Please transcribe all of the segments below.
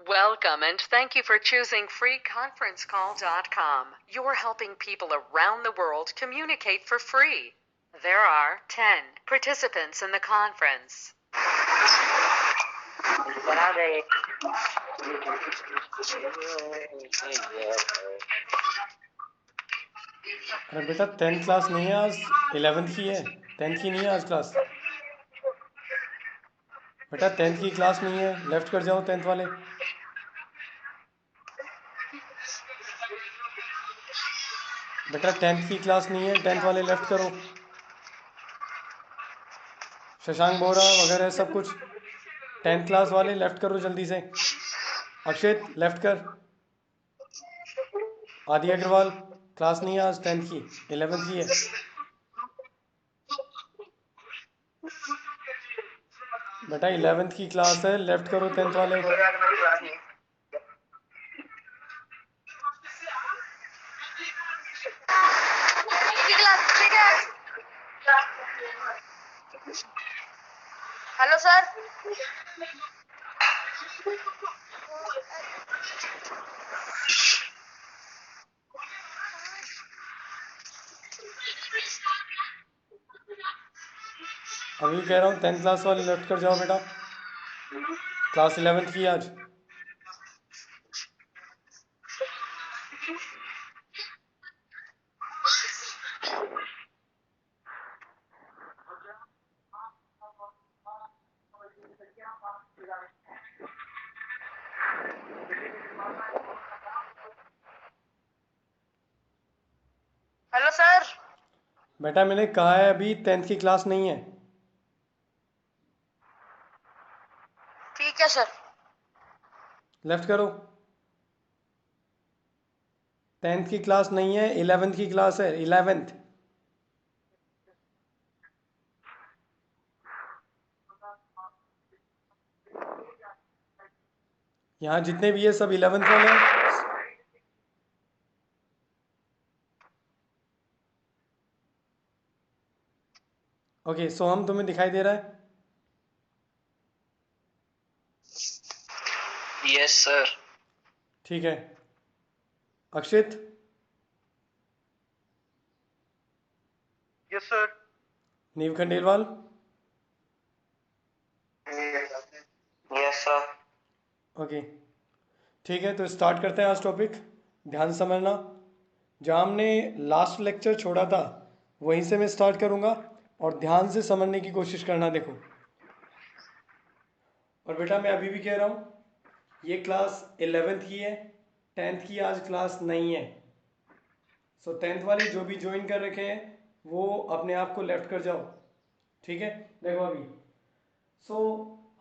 Welcome and thank you for choosing freeconferencecall.com. You're helping people around the world communicate for free. There are 10 participants in the conference. अरे बेटा 10th class नहीं है आज, 11th की है। 10th की नहीं है आज क्लास। बेटा 10th की क्लास नहीं है, लेफ्ट कर जाओ 10th वाले। बेटा 10th की क्लास नहीं है, 10th वाले लेफ्ट करो। शशांक बोरा वगैरह सब कुछ 10th क्लास वाले लेफ्ट करो जल्दी से। अक्षित लेफ्ट कर। आदि अग्रवाल क्लास नहीं है आज 10th की, 11th की है। बेटा 11th की क्लास है, लेफ्ट करो 10th वाले। Hello sir. अभी कह रहा हूँ 10th क्लास वाले लेफ्ट कर जाओ बेटा, क्लास 11th की है आज। Hello sir. बेटा मैंने कहा है अभी 10th की क्लास नहीं है। ठीक है सर। लेफ्ट करो। 10th की क्लास नहीं है, 11th की क्लास है, 11th। यहाँ जितने भी है सब 11th वाले हैं। ओके सोहम तुम्हें दिखाई दे रहा है? Yes sir. ठीक है। Akshit? Yes sir. Neev Khandelwal? Yes sir. Okay ठीक है, तो स्टार्ट करते हैं आज टॉपिक। ध्यान से समझना, जहाँ हमने लास्ट लेक्चर छोड़ा था वहीं से मैं स्टार्ट करूँगा और ध्यान से समझने की कोशिश करना। देखो, और बेटा मैं अभी भी कह रहा हूँ ये क्लास 11th की है, 10th की आज क्लास नहीं है। सो 10th वाले जो भी ज्वाइन कर रखे हैं वो अपने आप को लेफ्ट कर जाओ। ठीक है, देखो अभी सो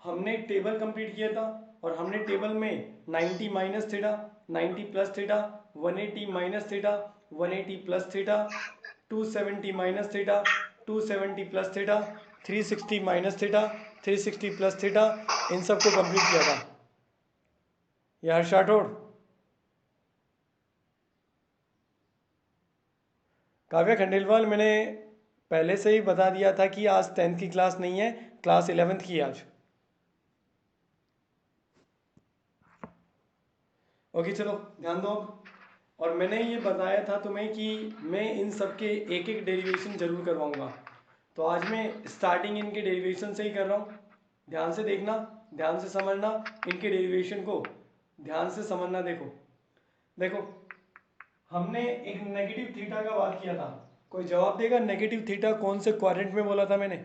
हमने एक टेबल कंप्लीट किया था और हमने टेबल में 90 minus theta, 90 plus theta, 180 minus theta, 180 plus theta, 270 minus theta, 270 plus theta, 360 minus theta, 360 plus theta, इन सबको कंप्लीट किया था। यह हर्ष राठौड़? काव्या खंडेलवाल? मैंने पहले से ही बता दिया था कि आज 10th की क्लास नहीं है, क्लास 11th की आज। ओके चलो ध्यान दो अब। और मैंने ये बताया था तुम्हें कि मैं इन सब के एक एक डेरिवेशन जरूर करवाऊंगा, तो आज मैं स्टार्टिंग इनके डेरिवेशन से ही कर रहा हूँ। ध्यान से देखना, ध्यान से समझना, इनके डेरिवेशन को ध्यान से समझना। देखो देखो, हमने एक नेगेटिव थीटा का बात किया था। कोई जवाब देगा? नेगेटिव थीटा कौन से क्वाड्रेंट में बोला था मैंने?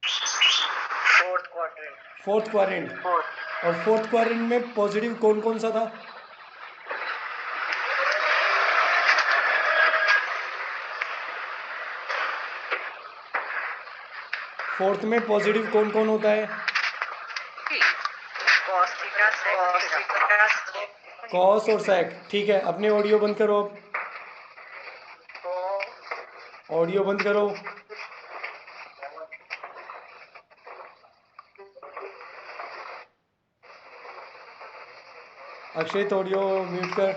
Fourth quadrant. Fourth quadrant. और फोर्थ क्वाड्रेंट में पॉजिटिव कौन कौन सा था? फोर्थ में पॉजिटिव कौन कौन होता है? कॉस और सेक। ठीक है, अपने ऑडियो बंद करो अब, ऑडियो बंद करो। अक्षित ऑडियो म्यूट कर।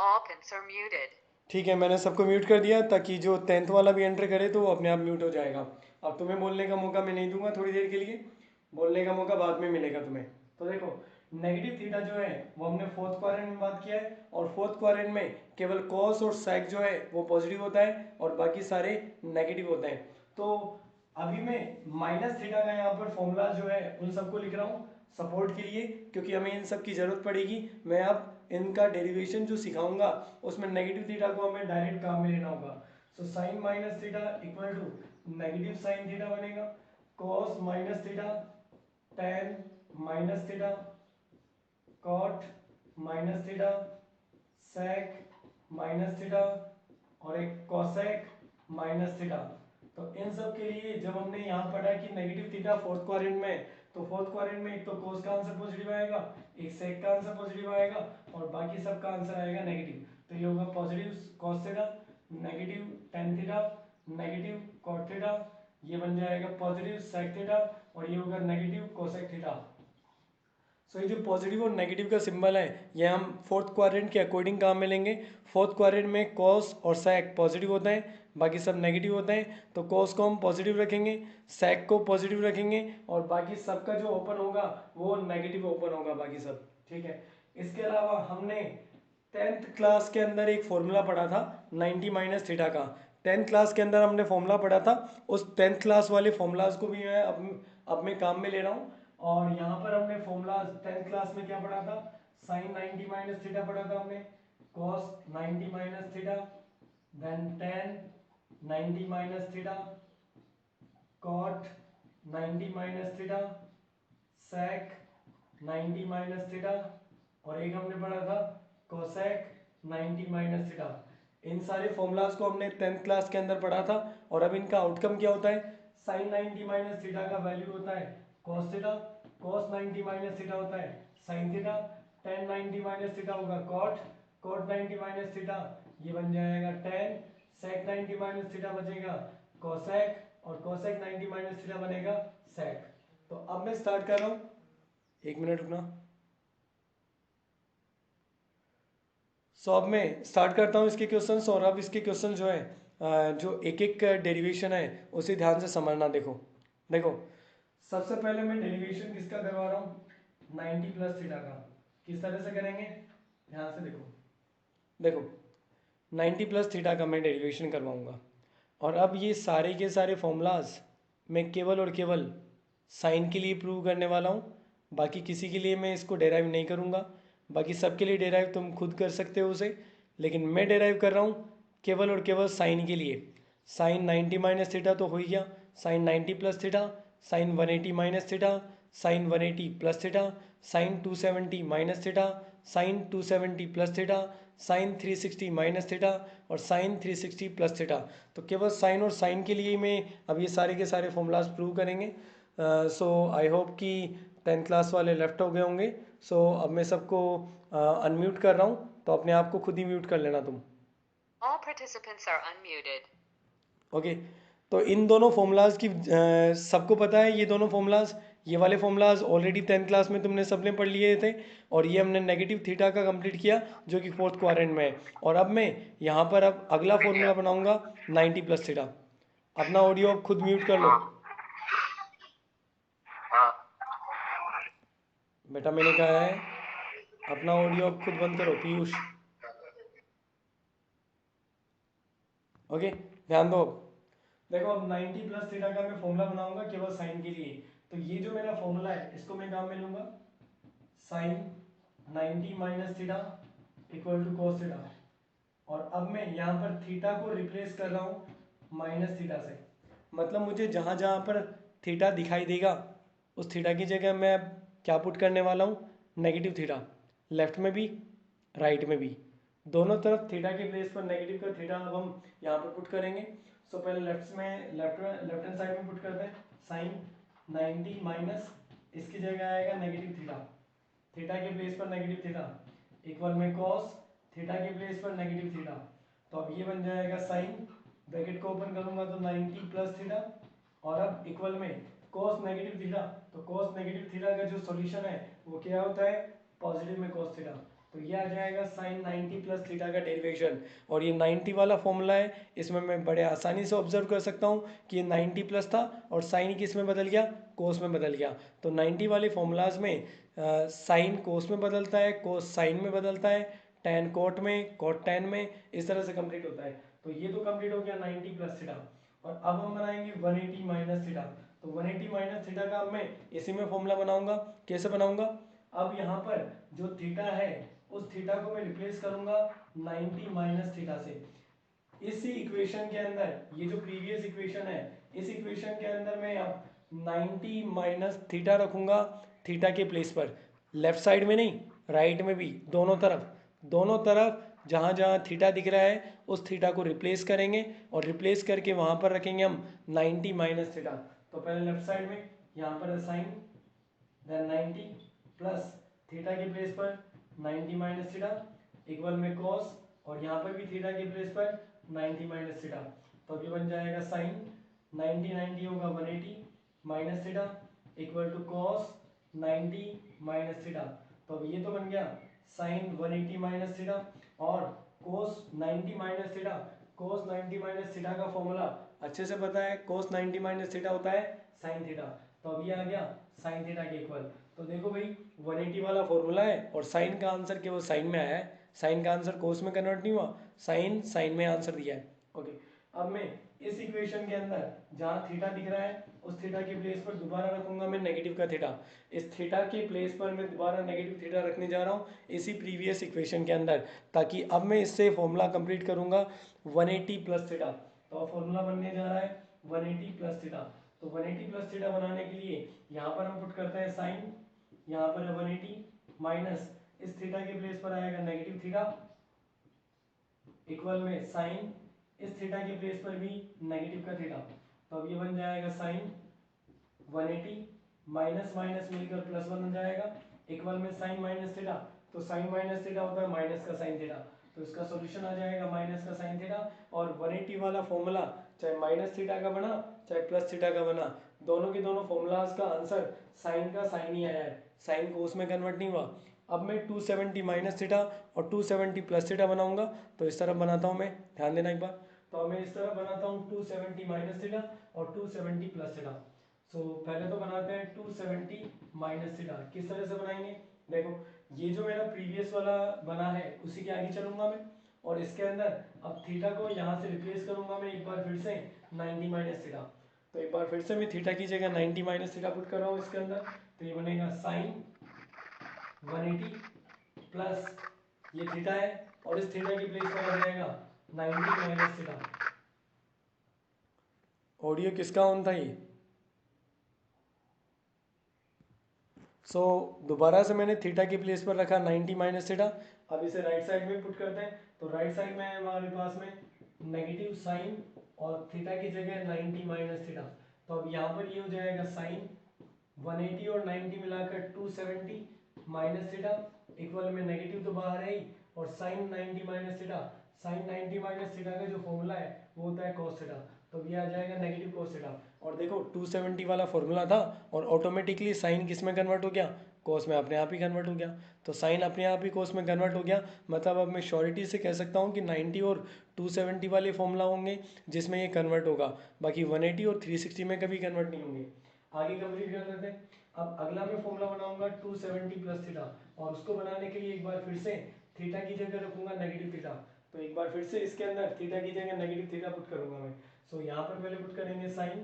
All pins are muted. ठीक है, मैंने सबको म्यूट कर दिया ताकि जो 10th वाला भी एंटर करे तो वो अपने आप म्यूट हो जाएगा। अब तुम्हें बोलने का मौका मैं नहीं दूंगा थोड़ी देर के लिए, बोलने का मौका बाद में मिलेगा तुम्हें। तो देखो, नेगेटिव थीटा जो है वो हमने फोर्थ क्वाड्रेंट में बात किया है, और फोर्थ क्वाड्रेंट में केवल कॉस और सेक जो है वो पॉजिटिव होता है और बाकी सारे नेगेटिव होते हैं। तो अभी मैं माइनस थीटा का यहाँ पर फॉर्मूला जो है उन सबको लिख रहा हूँ सपोर्ट के लिए, क्योंकि हमें इन सब की ज़रूरत पड़ेगी। मैं अब इनका डेरिवेशन जो सिखाऊंगा उसमें नेगेटिव थीटा को हमें डायरेक्ट काम में लेना होगा। So sine minus theta equal to negative sine theta बनेगा, cos minus theta, tan minus theta, cot minus theta, sec minus theta और एक कॉसेक माइनस थीटा। तो इन सब के लिए जब हमने यहाँ पढ़ा कि नेगेटिव थीटा फोर्थ क्वाड्रेंट में, तो फोर्थ क्वाड्रेंट में एक तो कोस का आंसर पॉजिटिव आएगा, एक सेक का आंसर पॉजिटिव आएगा और बाकी सब का आंसर आएगा नेगेटिव। तो ये होगा positive cos theta, negative tan theta, negative cot theta, ये बन जाएगा पॉजिटिव सेक थीटा और ये होगा नेगेटिव कोसेक थीटा। सो ये जो पॉजिटिव और नेगेटिव का सिंबल है ये हम फोर्थ क्वाड्रेंट के अकॉर्डिंग काम में लेंगे। फोर्थ क्वाड्रेंट में कॉस और सेक पॉजिटिव होता है, बाकी सब नेगेटिव होते हैं। तो कॉस को हम पॉजिटिव रखेंगे, सेक को पॉजिटिव रखेंगे और बाकी सब का जो ओपन होगा वो नेगेटिव ओपन होगा बाकी सब। ठीक है, इसके अलावा हमने 10th क्लास के अंदर एक फॉर्मूला पढ़ा था 90 माइनस थीटा का। 10th क्लास के अंदर हमने फॉर्मूला पढ़ा था, उस 10th क्लास वाले फॉर्मूलाज को भी मैं अब मैं काम में ले रहा हूँ। और यहाँ पर हमने फॉर्मूला 10th क्लास में क्या पढ़ा था, साइन 90 माइनस थीटा पढ़ा था हमने, cos 90 minus theta, then tan 90 minus theta, cot 90 minus theta, sec 90 minus theta और एक हमने पढ़ा था कोसेक 90 माइनस थीटा। इन सारे फॉर्मूलाज को हमने 10th क्लास के अंदर पढ़ा था। और अब इनका आउटकम क्या होता है, साइन 90 माइनस थीटा का वैल्यू होता है cos theta, cos 90 minus theta होता है sine theta, ten 90 minus theta होगा कॉट, कॉट 90 माइनस थीटा ये बन जाएगा टेन, सेक 90 माइनस थीटा बचेगा कोसेक और कोसेक 90 माइनस थीटा बनेगा सेक। तो अब मैं स्टार्ट कर रहा हूँ, एक मिनट रुकना। सो अब मैं स्टार्ट करता हूँ इसके क्वेश्चंस। और अब इसके क्वेश्चन जो है जो एक एक डेरिवेशन है उसे ध्यान से समझना। देखो देखो, सबसे पहले मैं डेरिवेशन किसका करवा रहा हूँ, 90 प्लस थीटा का। किस तरह से करेंगे, ध्यान से देखो। देखो 90 प्लस थीटा का मैं डेरिवेशन करवाऊंगा और अब ये सारे के सारे फॉर्मूलाज मैं केवल और केवल साइन के लिए प्रूव करने वाला हूँ। बाकी किसी के लिए मैं इसको डेराइव नहीं करूँगा, बाकी सबके लिए डेराइव तुम खुद कर सकते हो उसे, लेकिन मैं डेराइव कर रहा हूँ केवल और केवल साइन के लिए। साइन 90 माइनस थीटा तो हो ही गया, sine 90 plus theta, sine 180 minus theta, sine 180 plus theta, sine 270 minus theta, sine 270 plus theta, sine 360 minus theta और साइन 360 प्लस थीटा। तो केवल साइन और साइन के लिए मैं अब ये सारे के सारे फॉर्मूलाज प्रूव करेंगे। सो आई होप कि 10th क्लास वाले लेफ्ट हो गए होंगे। सो अब मैं सबको अनम्यूट कर रहा हूँ, तो अपने आप को खुद ही म्यूट कर लेना तुम। All participants are unmuted. Okay, तो इन दोनों फॉर्मूलाज की सबको पता है, ये दोनों फॉर्मूलाज, ये वाले फॉर्मूलाज ऑलरेडी 10th क्लास में तुमने सबने पढ़ लिए थे। और ये हमने नेगेटिव थीटा का कंप्लीट किया जो कि फोर्थ क्वाड्रेंट में है। और अब मैं यहाँ पर अब अगला फॉर्मूला बनाऊंगा 90 प्लस थीटा। अपना ऑडियो अब खुद म्यूट कर लो। हाँ बेटा मैंने कहा है अपना ऑडियो अब खुद बंद करो पीयूष। ओके, ध्यान दो। अब देखो, अब 90 प्लस थीटा का मैं फॉर्मूला बनाऊंगा केवल साइन के लिए। तो ये जो मेरा फॉर्मूला है इसको मैं काम में लूंगा, sine 90 minus theta equal to cos theta. और अब मैं यहाँ पर थीटा को रिप्लेस कर रहा हूँ माइनस थीटा से। मतलब मुझे जहाँ जहाँ पर थीटा दिखाई देगा उस थीटा की जगह मैं अब क्या पुट करने वाला हूँ, नेगेटिव थीटा। लेफ्ट में भी राइट में भी, दोनों तरफ थीटा के प्लेस पर नेगेटिव का थीटा अब हम यहाँ पर पुट करेंगे। सो पहले लेफ्ट हैंड साइड में पुट करते हैं साइन 90 माइनस, इसकी जगह आएगा नेगेटिव थीटा, थीटा के प्लेस पर नेगेटिव थीटा इक्वल में कॉस, थीटा के प्लेस पर नेगेटिव थीटा। तो अब ये बन जाएगा साइन, ब्रैकेट को ओपन करूंगा तो 90 प्लस थीटा और अब इक्वल में कॉस नेगेटिव थीटा। तो कॉस नेगेटिव थीटा का जो सॉल्यूशन है वो क्या होता है, पॉजिटिव में कॉस थीटा। तो ये आ जाएगा साइन 90 प्लस थीटा का डेरिवेशन। और ये 90 वाला फॉर्मूला है, इसमें मैं बड़े आसानी से ऑब्जर्व कर सकता हूँ कि ये 90 प्लस था और साइन किस में बदल गया, कोस में बदल गया। तो 90 वाले फॉर्मूलाज में साइन कोस में बदलता है, कोस साइन में बदलता है, टेन कोट में, कोट टेन में, इस तरह से कंप्लीट होता है। तो ये तो कंप्लीट हो गया 90 प्लस थीटा। और अब हम बनाएंगे 180 माइनस थीटा। तो 180 माइनस थीटा का अब मैं इसी में फॉर्मूला बनाऊंगा। कैसे बनाऊंगा, अब यहाँ पर जो थीटा है उस थीटा को मैं रिप्लेस करूंगा 90 माइनस थीटा से। इसी इक्वेशन के अंदर, ये जो प्रीवियस इक्वेशन है, इस इक्वेशन के अंदर मैं अब 90 माइनस थीटा रखूंगा थीटा के प्लेस पर। लेफ्ट साइड में नहीं, राइट में भी, दोनों तरफ जहाँ जहाँ थीटा दिख रहा है उस थीटा को रिप्लेस करेंगे और रिप्लेस करके वहाँ पर रखेंगे हम 90 माइनस थीटा। तो पहले लेफ्ट साइड में यहाँ पर साइन, देन 90 प्लस थीटा के प्लेस पर 90 माइनस थीटा इक्वल में कॉस, और यहाँ पर भी थीटा के प्लेस पर 90 माइनस थीटा। तो अभी बन जाएगा साइन 90 90 होगा 180 minus theta equal to cos 90 minus theta. तो अब ये तो बन गया साइन 180 माइनस थीटा और कोस 90 minus theta. Cos 90 minus theta का फॉर्मूला अच्छे से पता है, कोस 90 माइनस थीटा होता है साइन थीटा। तो अब ये आ गया साइन थीटा के इक्वल। तो देखो भाई 180 वाला फॉर्मूला है और साइन का आंसर केवल साइन में आया है, साइन का आंसर कोस में कन्वर्ट नहीं हुआ, साइन में आंसर दिया है। ओके, अब मैं इस इक्वेशन के अंदर जहाँ थीटा दिख रहा है उस थीटा के प्लेस पर दोबारा रखूंगा मैं नेगेटिव का थीटा। इस थीटा के प्लेस पर मैं दोबारा नेगेटिव थीटा रखने जा रहा हूँ इसी प्रीवियस इक्वेशन के अंदर, ताकि अब मैं इससे फॉर्मूला कंप्लीट करूंगा 180 प्लस थीटा। तो अब फॉर्मूला बनने जा रहा है 180 प्लस थीटा। तो 180 प्लस थीटा बनाने के लिए यहाँ पर हम पुट करते हैं साइन, यहाँ पर है 180 माइनस इस थीटा के प्लेस पर आएगा नेगेटिव थीटा इक्वल में साइन इस थीटा के प्लेस पर भी नेगेटिव का थीटा। तो अब ये बन जाएगा साइन 180 माइनस माइनस मिलकर प्लस 1 हो जाएगा इक्वल में साइन माइनस थीटा। तो साइन माइनस थीटा होता है माइनस का साइन थीटा, तो इसका सॉल्यूशन आ जाएगा माइनस का साइन थीटा। और 180 वाला फॉर्मूला चाहे माइनस थीटा का बना चाहे प्लस थीटा का बना, दोनों के दोनों फॉर्मूलाज का आंसर साइन का साइन ही आया है, साइन कोस में कन्वर्ट नहीं हुआ। अब मैं 270 माइनस थीटा और 270 प्लस थीटा बनाऊंगा। तो इस तरह बनाता हूँ मैं, ध्यान देना एक बार। तो मैं इस तरह बनाता हूँ 270 माइनस थीटा और 270 प्लस थीटा। सो पहले तो बनाते हैं 270 माइनस थीटा। किस तरह से बनाएंगे, देखो ये जो मेरा प्रीवियस वाला बना है उसी के आगे चलूंगा मैं, और इसके अंदर अब थीटा को यहाँ से रिप्लेस करूंगा मैं एक बार फिर से 90 माइनस थीटा। तो एक बार फिर से मैं थीटा की जगह 90 माइनस थीटा पुट कर रहा हूँ इसके अंदर। तो ये बनेगा साइन 180 प्लस ये थीटा है और इस थीटा की प्लेस पर आ जाएगा 90 माइनस थीटा। ऑडियो किसका ऑन था ये? दोबारा से मैंने थीटा की प्लेस पर रखा 90 माइनस थीटा। अब इसे राइट साइड में पुट करते हैं। तो राइट साइड में हमारे पास में नेगेटिव साइन और थीटा की जगह 90 माइनस थीटा। तो अब यहाँ पर ये हो जाएगा साइन 180 और 90 मिलाकर 270 माइनस थीटा इक्वल में नेगेटिव तो बाहर है ही, और sine 90 minus theta, sine 90 minus theta का जो फॉर्मूला है वो होता है कॉस थीटा। तो ये आ जाएगा नेगेटिव कॉस थीटा। और देखो 270 वाला फॉर्मूला था और ऑटोमेटिकली साइन किस में कन्वर्ट हो गया, कॉस में अपने आप ही कन्वर्ट हो गया। तो साइन अपने आप ही कॉस में कन्वर्ट हो गया। मतलब अब मैं श्योरिटी से कह सकता हूँ कि 90 और 270 वाले फॉर्मूला होंगे जिसमें ये कन्वर्ट होगा, बाकी 180 और 360 में कभी कन्वर्ट नहीं होंगे। आगे कंप्लीट कर लेते हैं। अब अगला मैं फॉर्मूला बनाऊंगा 270 प्लस थीटा, और उसको बनाने के लिए एक बार फिर से थीटा की जगह रखूंगा नेगेटिव थीटा। तो एक बार फिर से इसके अंदर थीटा की जगह नेगेटिव थीटा पुट करूंगा मैं। सो यहाँ पर पहले पुट करेंगे साइन,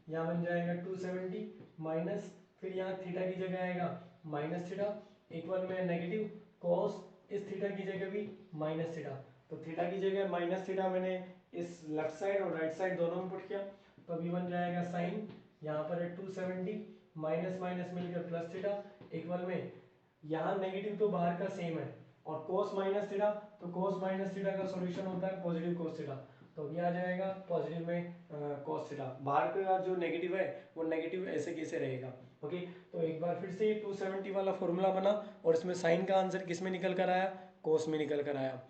यहाँ बन जाएगा 270 माइनस, फिर यहाँ थीटा की जगह आएगा माइनस थीटा इक्वल में नेगेटिव कॉस इस थीटा की जगह भी माइनस थीटा। तो थीटा की जगह माइनस थीटा मैंने इस लेफ्ट साइड और राइट साइड दोनों में पुट किया। तो अभी बन जाएगा साइन, यहाँ पर है 270 माइनस माइनस मिलकर प्लस थीटा इक्वल में यहाँ नेगेटिव तो बाहर का सेम है, और कोस माइनस थीटा, तो कोस माइनस थीटा का सॉल्यूशन होता है पॉजिटिव कोस थीटा। तो ये आ जाएगा पॉजिटिव में कोस थीटा। बाहर का जो नेगेटिव है वो नेगेटिव ऐसे कैसे रहेगा। ओके, तो एक बार फिर से 270 वाला फॉर्मूला बना और इसमें साइन का आंसर किस में निकल कर आया, कोस में निकल कर आया।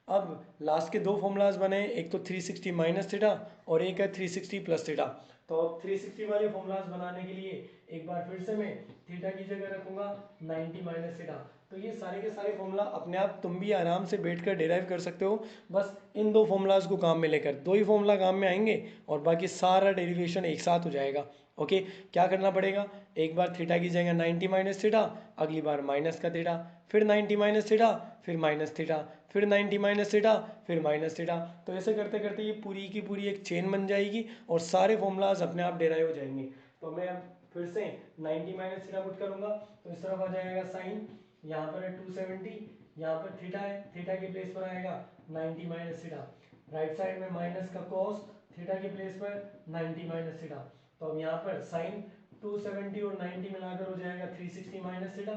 अब लास्ट के दो फॉर्मूलाज बने, एक तो 360 माइनस थीटा और एक है 360 प्लस थीटा। तो अब 360 वाले फॉर्मूलाज बनाने के लिए एक बार फिर से मैं थीटा की जगह रखूंगा 90 माइनस थीटा। तो ये सारे के सारे फॉर्मूला अपने आप तुम भी आराम से बैठकर डिराइव कर सकते हो, बस इन दो फॉर्मूलाज को काम में लेकर। दो ही फॉर्मूला काम में आएंगे और बाकी सारा डेरिवेशन एक साथ हो जाएगा। ओके, क्या करना पड़ेगा, एक बार थीटा की जगह 90 माइनस थीटा, अगली बार माइनस का थीटा, फिर 90 माइनस थीटा, फिर माइनस थीटा, फिर 90 माइनस थीटा, फिर माइनस थीटा। तो ऐसे करते करते ये पूरी की पूरी एक चेन बन जाएगी और सारे फॉर्मूलाज अपने आप डिराइव हो जाएंगे। तो मैं अब फिर से 90 माइनस थीटा पुट करूंगा तो इस तरफ आ जाएगा साइन, यहाँ पर है 270, यहाँ पर थीटा है, थीटा के प्लेस पर आएगा 90 माइनस थीटा, राइट साइड में माइनस का कॉस, थीटा के प्लेस पर 90 माइनस थीटा। तो अब यहाँ पर साइन 270 और 90 मिलाकर हो जाएगा 360 माइनस थीटा,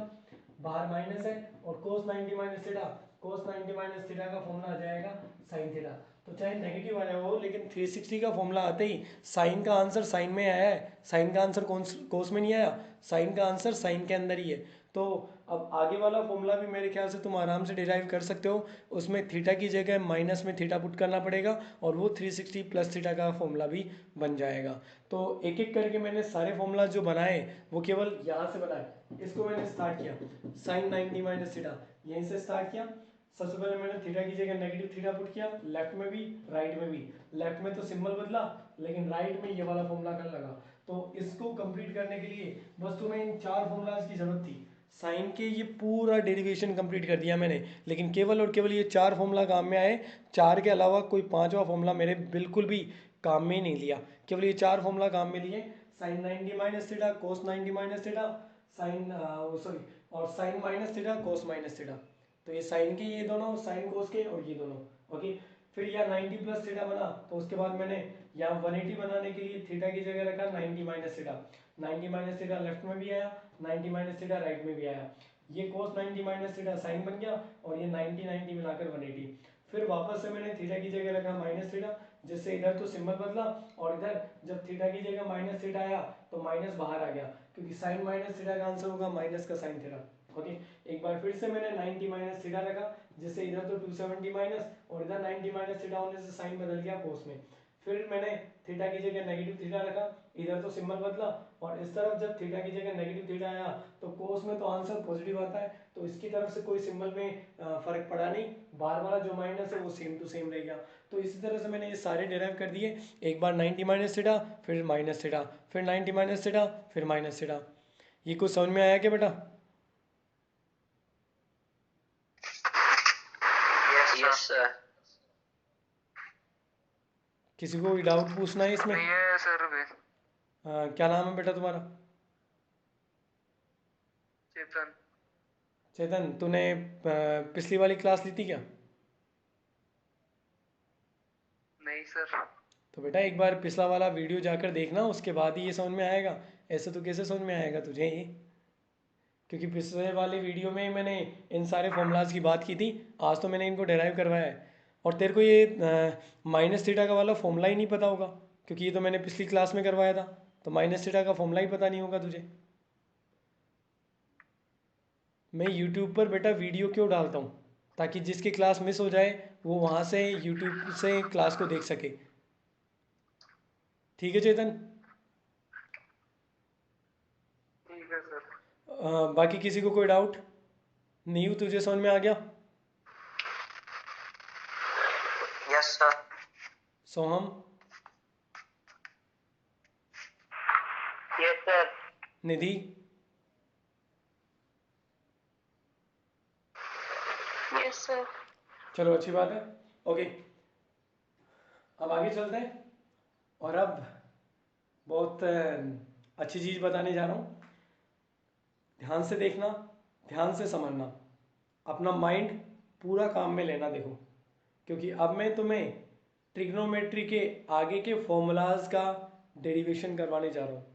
बाहर माइनस है, और कोस 90 minus theta, cos 90 minus theta का फॉर्मूला आ जाएगा साइन थीटा। तो चाहे नेगेटिव आया हो लेकिन 360 का फॉर्मूला आते ही साइन का आंसर साइन में आया है, साइन का आंसर कोस में नहीं आया, साइन का आंसर साइन के अंदर ही है। तो अब आगे वाला फॉर्मूला भी मेरे ख्याल से तुम आराम से डिराइव कर सकते हो, उसमें थीटा की जगह माइनस में थीटा पुट करना पड़ेगा और वो 360 प्लस थीटा का फॉर्मूला भी बन जाएगा। तो एक एक करके मैंने सारे फॉर्मूला जो बनाए वो केवल यहाँ से बनाए। इसको मैंने स्टार्ट किया साइन 90 माइनस थीटा, यहीं से स्टार्ट किया। सबसे पहले मैंने थीटा की जगह नेगेटिव थीटा पुट किया, लेफ्ट में भी राइट में भी। लेफ्ट में तो सिंबल बदला लेकिन राइट में ये वाला फॉर्मूला कर लगा। तो इसको कंप्लीट करने के लिए बस तुम्हें इन चार फॉर्मूलाज की जरूरत थी। साइन के ये पूरा डेरिवेशन कंप्लीट कर दिया मैंने, लेकिन केवल और केवल ये चार फॉर्मूला काम में आए। चार के अलावा कोई पांचवा फॉर्मूला मेरे बिल्कुल भी काम में ही नहीं लिया, केवल ये चार फॉर्मूला काम में लिए। Sine 90 minus theta, cos 90 minus theta, sine sorry और sine minus theta, cos minus theta. तो ये साइन के ये दोनों, साइन कोस के और ये दोनों। ओके, फिर यहाँ 90 प्लस थीटा बना तो उसके बाद मैंने यहाँ 180 बनाने के लिए थीटा की जगह रखा 90 minus theta. 90 minus theta left में भी आया, 90 माइनस थीटा राइट में भी आया। ये कोस 90 माइनस थीटा साइन बन गया और ये 90 90 मिलाकर 180। फिर वापस से मैंने थीटा की जगह रखा माइनस थीटा, जिससे इधर तो सिंबल बदला और इधर जब थीटा की जगह माइनस थीटा आया तो माइनस बाहर आ गया, क्योंकि साइन माइनस थीटा का आंसर होगा माइनस का साइन थीटा। ओके, एक बार फिर से मैंने 90 माइनस थीटा रखा, जिससे इधर तो 270 माइनस और इधर 90 माइनस थीटा होने से साइन बदल गया कोस में। फिर मैंने थीटा की जगह नेगेटिव थीटा रखा, इधर तो सिंबल बदला और इस तरफ जब थीटा की जगह नेगेटिव थीटा आया तो कोस में तो आंसर पॉजिटिव आता है, तो इसकी तरफ से कोई सिंबल में फर्क पड़ा नहीं, बार वाला जो माइनस है वो सेम टू सेम रह गया। तो इसी तरह से मैंने ये सारे डिराइव कर दिए। एक बार 90 माइनस थीटा, फिर माइनस थीटा, फिर 90 माइनस थीटा, फिर माइनस थीटा। ये कुछ समझ में आया क्या बेटा? Yes sir. किसी को कोई डाउट पूछना है इसमें? ये सर भी क्या नाम है बेटा तुम्हारा? चेतन। चेतन, तूने पिछली वाली क्लास ली थी क्या? नहीं सर। तो बेटा एक बार पिछला वाला वीडियो जाकर देखना, उसके बाद ही ये समझ में आएगा। ऐसे तो कैसे समझ में आएगा तुझे ये? क्योंकि पिछले वाले वीडियो में मैंने इन सारे फॉर्मूलाज की बात की थी, आज तो मैंने इनको डेराइव करवाया है। और तेरे को ये माइनस थीटा का वाला फॉर्मूला ही नहीं पता होगा, क्योंकि ये तो मैंने पिछली क्लास में करवाया था। तो माइनस थीटा का फॉर्मूला ही पता नहीं होगा तुझे। मैं यूट्यूब पर बेटा वीडियो क्यों डालता हूँ, ताकि जिसकी क्लास मिस हो जाए वो वहाँ से यूट्यूब से क्लास को देख सके। ठीक है चेतन? ठीक है सर। बाकी किसी को कोई डाउट? नीव, तुझे समझ में आ गया? Yes sir. Soham? Yes sir. Nidhi? Yes sir. चलो अच्छी बात है। ओके, अब आगे चलते हैं। और अब बहुत अच्छी चीज़ बताने जा रहा हूँ। ध्यान से देखना, ध्यान से समझना, अपना माइंड पूरा काम में लेना। देखो, क्योंकि अब मैं तुम्हें ट्रिग्नोमेट्री के आगे के फॉर्मूलाज का डेरिवेशन करवाने जा रहा हूँ।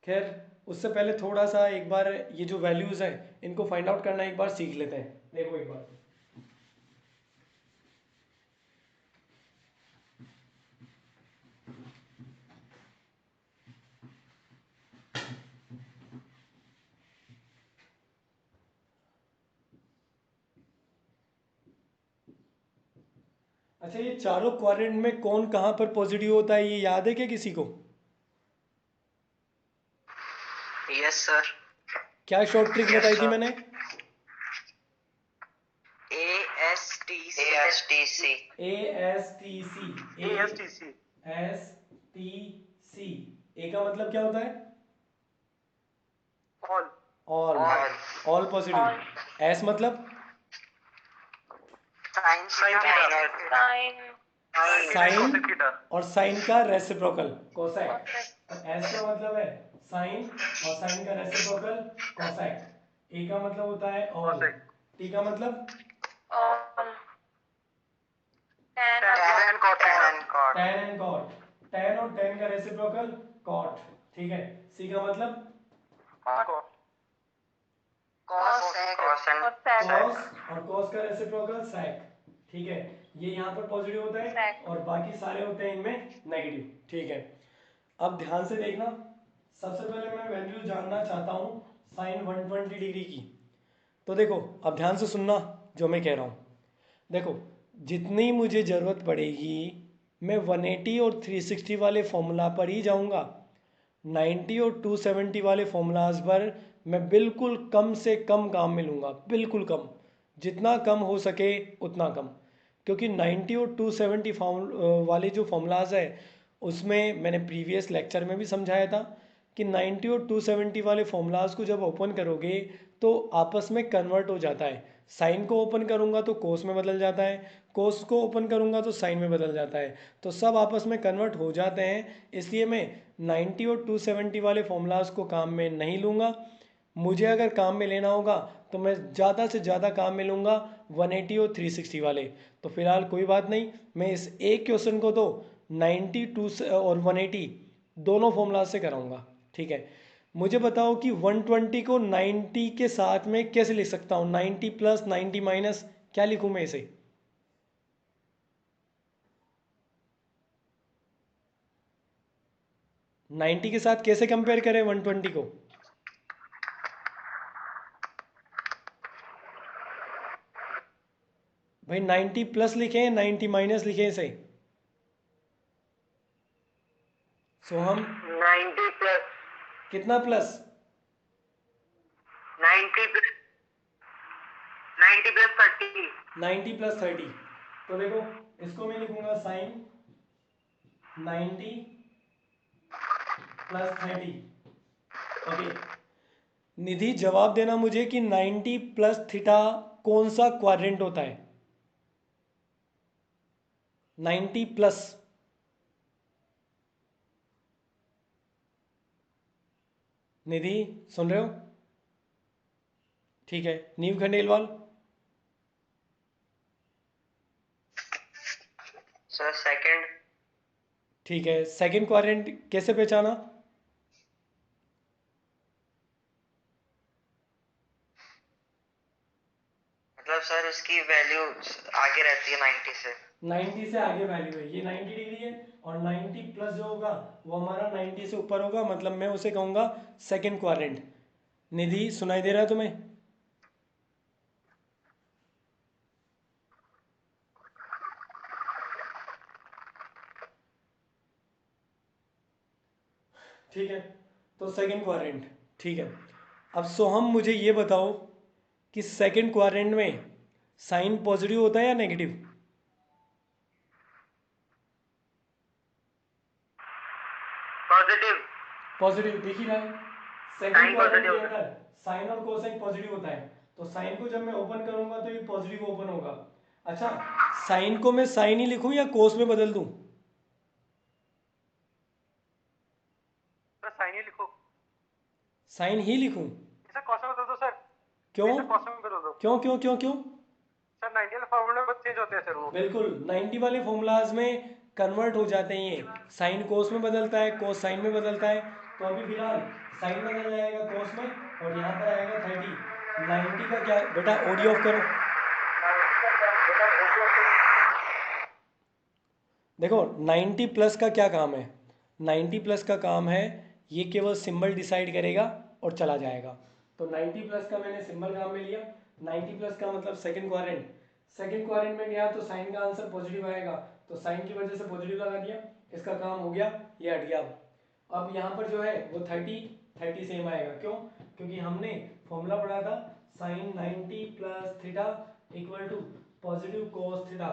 खैर, उससे पहले थोड़ा सा एक बार ये जो वैल्यूज़ हैं इनको फाइंड आउट करना एक बार सीख लेते हैं। देखो एक बार, अच्छा, ये चारों क्वाड्रेंट में कौन कहाँ पर पॉजिटिव होता है, ये याद है क्या किसी को? Yes sir. क्या शॉर्ट ट्रिक Yes, बताई थी sir. मैंने? ASTC ASTC ASTC ASTC ASTC। ए का मतलब क्या होता है? All all. All. All positive. S मतलब Sin साइन और साइन का रेसिप्रोकल कोसेक। तो एस का मतलब है साइन और साइन का रेसिप्रोकल कोसेक। ए का मतलब होता है ऑल। Cosec. टी का मतलब tan and cot. Tan and cot. Tan और टेन का रेसिप्रोकल कॉट। ठीक है। सी का मतलब Cos and कॉस और कॉस का रेसिप्रोकल सेक। ठीक है, ये यहाँ पर पॉजिटिव होता है और बाकी सारे होते हैं इनमें नेगेटिव। ठीक है, अब ध्यान से देखना। सबसे पहले मैं वैल्यू जानना चाहता हूँ साइन 120 डिग्री की। तो देखो, अब ध्यान से सुनना जो मैं कह रहा हूँ। देखो, जितनी मुझे ज़रूरत पड़ेगी मैं 180 और 360 वाले फॉर्मूला पर ही जाऊँगा। 90 और 270 वाले फॉर्मूलाज पर मैं बिल्कुल कम से कम काम में लूँगा, बिल्कुल कम, जितना कम हो सके उतना कम। क्योंकि 90 और 270 वाले जो फॉर्मूलाज है उसमें मैंने प्रीवियस लेक्चर में भी समझाया था कि 90 और 270 वाले फॉर्मूलाज को जब ओपन करोगे तो आपस में कन्वर्ट हो जाता है। साइन को ओपन करूँगा तो कोस में बदल जाता है, कोस को ओपन करूँगा तो साइन में बदल जाता है, तो सब आपस में कन्वर्ट हो जाते हैं। इसलिए मैं 90 और 270 वाले फॉर्मूलाज को काम में नहीं लूँगा। मुझे अगर काम में लेना होगा तो मैं ज़्यादा से ज़्यादा काम में लूँगा 180 और 360 वाले। तो फिलहाल कोई बात नहीं, मैं इस एक क्वेश्चन को तो 92 और 180 दोनों फॉर्मूला से कराऊंगा। ठीक है, मुझे बताओ कि 120 को 90 के साथ में कैसे लिख सकता हूँ? 90 प्लस 90 माइनस, क्या लिखूँ मैं इसे? नाइन्टी के साथ कैसे कंपेयर करें 120 को? भाई 90 प्लस लिखें 90 माइनस लिखें इसे? सो हम 90 plus कितना प्लस? 90 plus 90 plus 30 90 plus 30। तो देखो, इसको मैं लिखूंगा साइन 90 प्लस 30। ओके, निधि जवाब देना मुझे कि 90 प्लस थीटा कौन सा क्वाड्रेंट होता है? 90 प्लस, निधि सुन रहे हो? ठीक है, नीव खंडेलवाल? Sir second. ठीक है, सेकंड क्वाड्रेंट कैसे पहचाना? मतलब सर इसकी वैल्यू आगे रहती है 90 से। 90 से आगे वैल्यू है, ये 90 डिग्री है और 90 प्लस जो होगा वो हमारा 90 से ऊपर होगा, मतलब मैं उसे कहूँगा सेकंड क्वाड्रेंट। निधि सुनाई दे रहा है तुम्हें? ठीक है, तो सेकंड क्वाड्रेंट। ठीक है, अब सोहम मुझे ये बताओ कि सेकंड क्वाड्रेंट में साइन पॉजिटिव होता है या नेगेटिव? पॉजिटिव। पॉजिटिव, दिख ही रहा है। सेकंड Sign क्वाड्रेंट के positive होता अंदर साइन और कोसाइन पॉजिटिव होता है, तो साइन को जब मैं ओपन करूंगा तो ये पॉजिटिव ओपन होगा। अच्छा, साइन को मैं साइन ही लिखूं या कोस में बदल दूं? सर साइन ही लिखो। साइन ही लिखूं? सर कॉस में बदल दो सर। क्यों सर कॉस में बदल दो। क्यों क्यों क्यों क्यों? सर 90 वाले फॉर्मूले में चेंज होते हैं सर वो। बिल्कुल, 90 वाले फॉर्मूलाज में कन्वर्ट हो जाते हैं ये। साइन कोस में बदलता है, कोस साइन में बदलता है। तो अभी फिलहाल साइन बदल जाएगा कोस में और यहाँ पर आएगा 30। 90 का क्या बेटा, ऑडियो ऑफ करो। देखो, 90 प्लस का क्या काम है? 90 प्लस का काम है ये केवल सिंबल डिसाइड करेगा और चला जाएगा। तो 90 प्लस का मैंने सिंबल काम में लिया। 90 प्लस का मतलब सेकंड क्वाड्रेंट। सेकंड क्वाड्रेंट में गया तो साइन का आंसर पॉजिटिव आएगा, तो साइन की वजह से पॉजिटिव लगा दिया, इसका काम हो गया, ये हट गया। अब यहाँ पर जो है वो 30 सेम आएगा, क्यों? क्योंकि हमने फॉर्मूला पढ़ा था sine 90 plus theta equal to positive cos theta,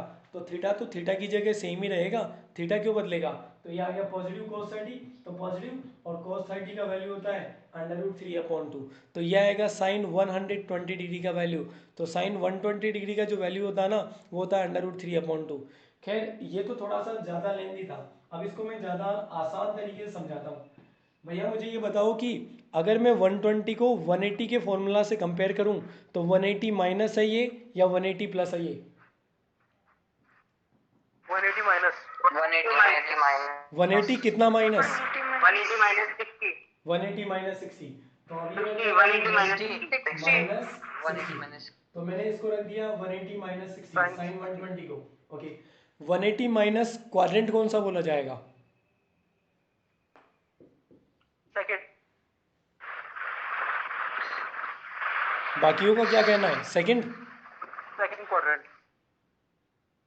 तो थीटा की जगह सेम ही रहेगा, थीटा क्यों बदलेगा? तो ये आ गया पॉजिटिव कोस 30, तो पॉजिटिव और कोस 30 का वैल्यू होता है √3/2, तो ये आएगा साइन 120 डिग्री का वैल्यू, तो साइन 120 डिग्री का जो वैल्यू होता है ना वो होता है √3/2। खैर ये तो थोड़ा सा ज़्यादा लेंदी था, अब इसको मैं ज़्यादा आसान तरीके से समझाता हूँ। भैया मुझे ये बताओ कि अगर मैं 120 को 180 के फॉर्मूला से कंपेयर करूं तो 180 माइनस है ये या 180 प्लस है ये? 180 माइनस 180 कितना माइनस? 180 माइनस 60 180 माइनस 60, तो अब ये 180 माइनस 60 माइनस 180 माइनस तो मैंने इसको रख दिया 180 माइनस 60 साइन 120 को। ओके 180 माइनस क्वाड्रेंट कौन सा बोला जाएगा? सेकंड बाकियों का क्या कहना है? Second quadrant.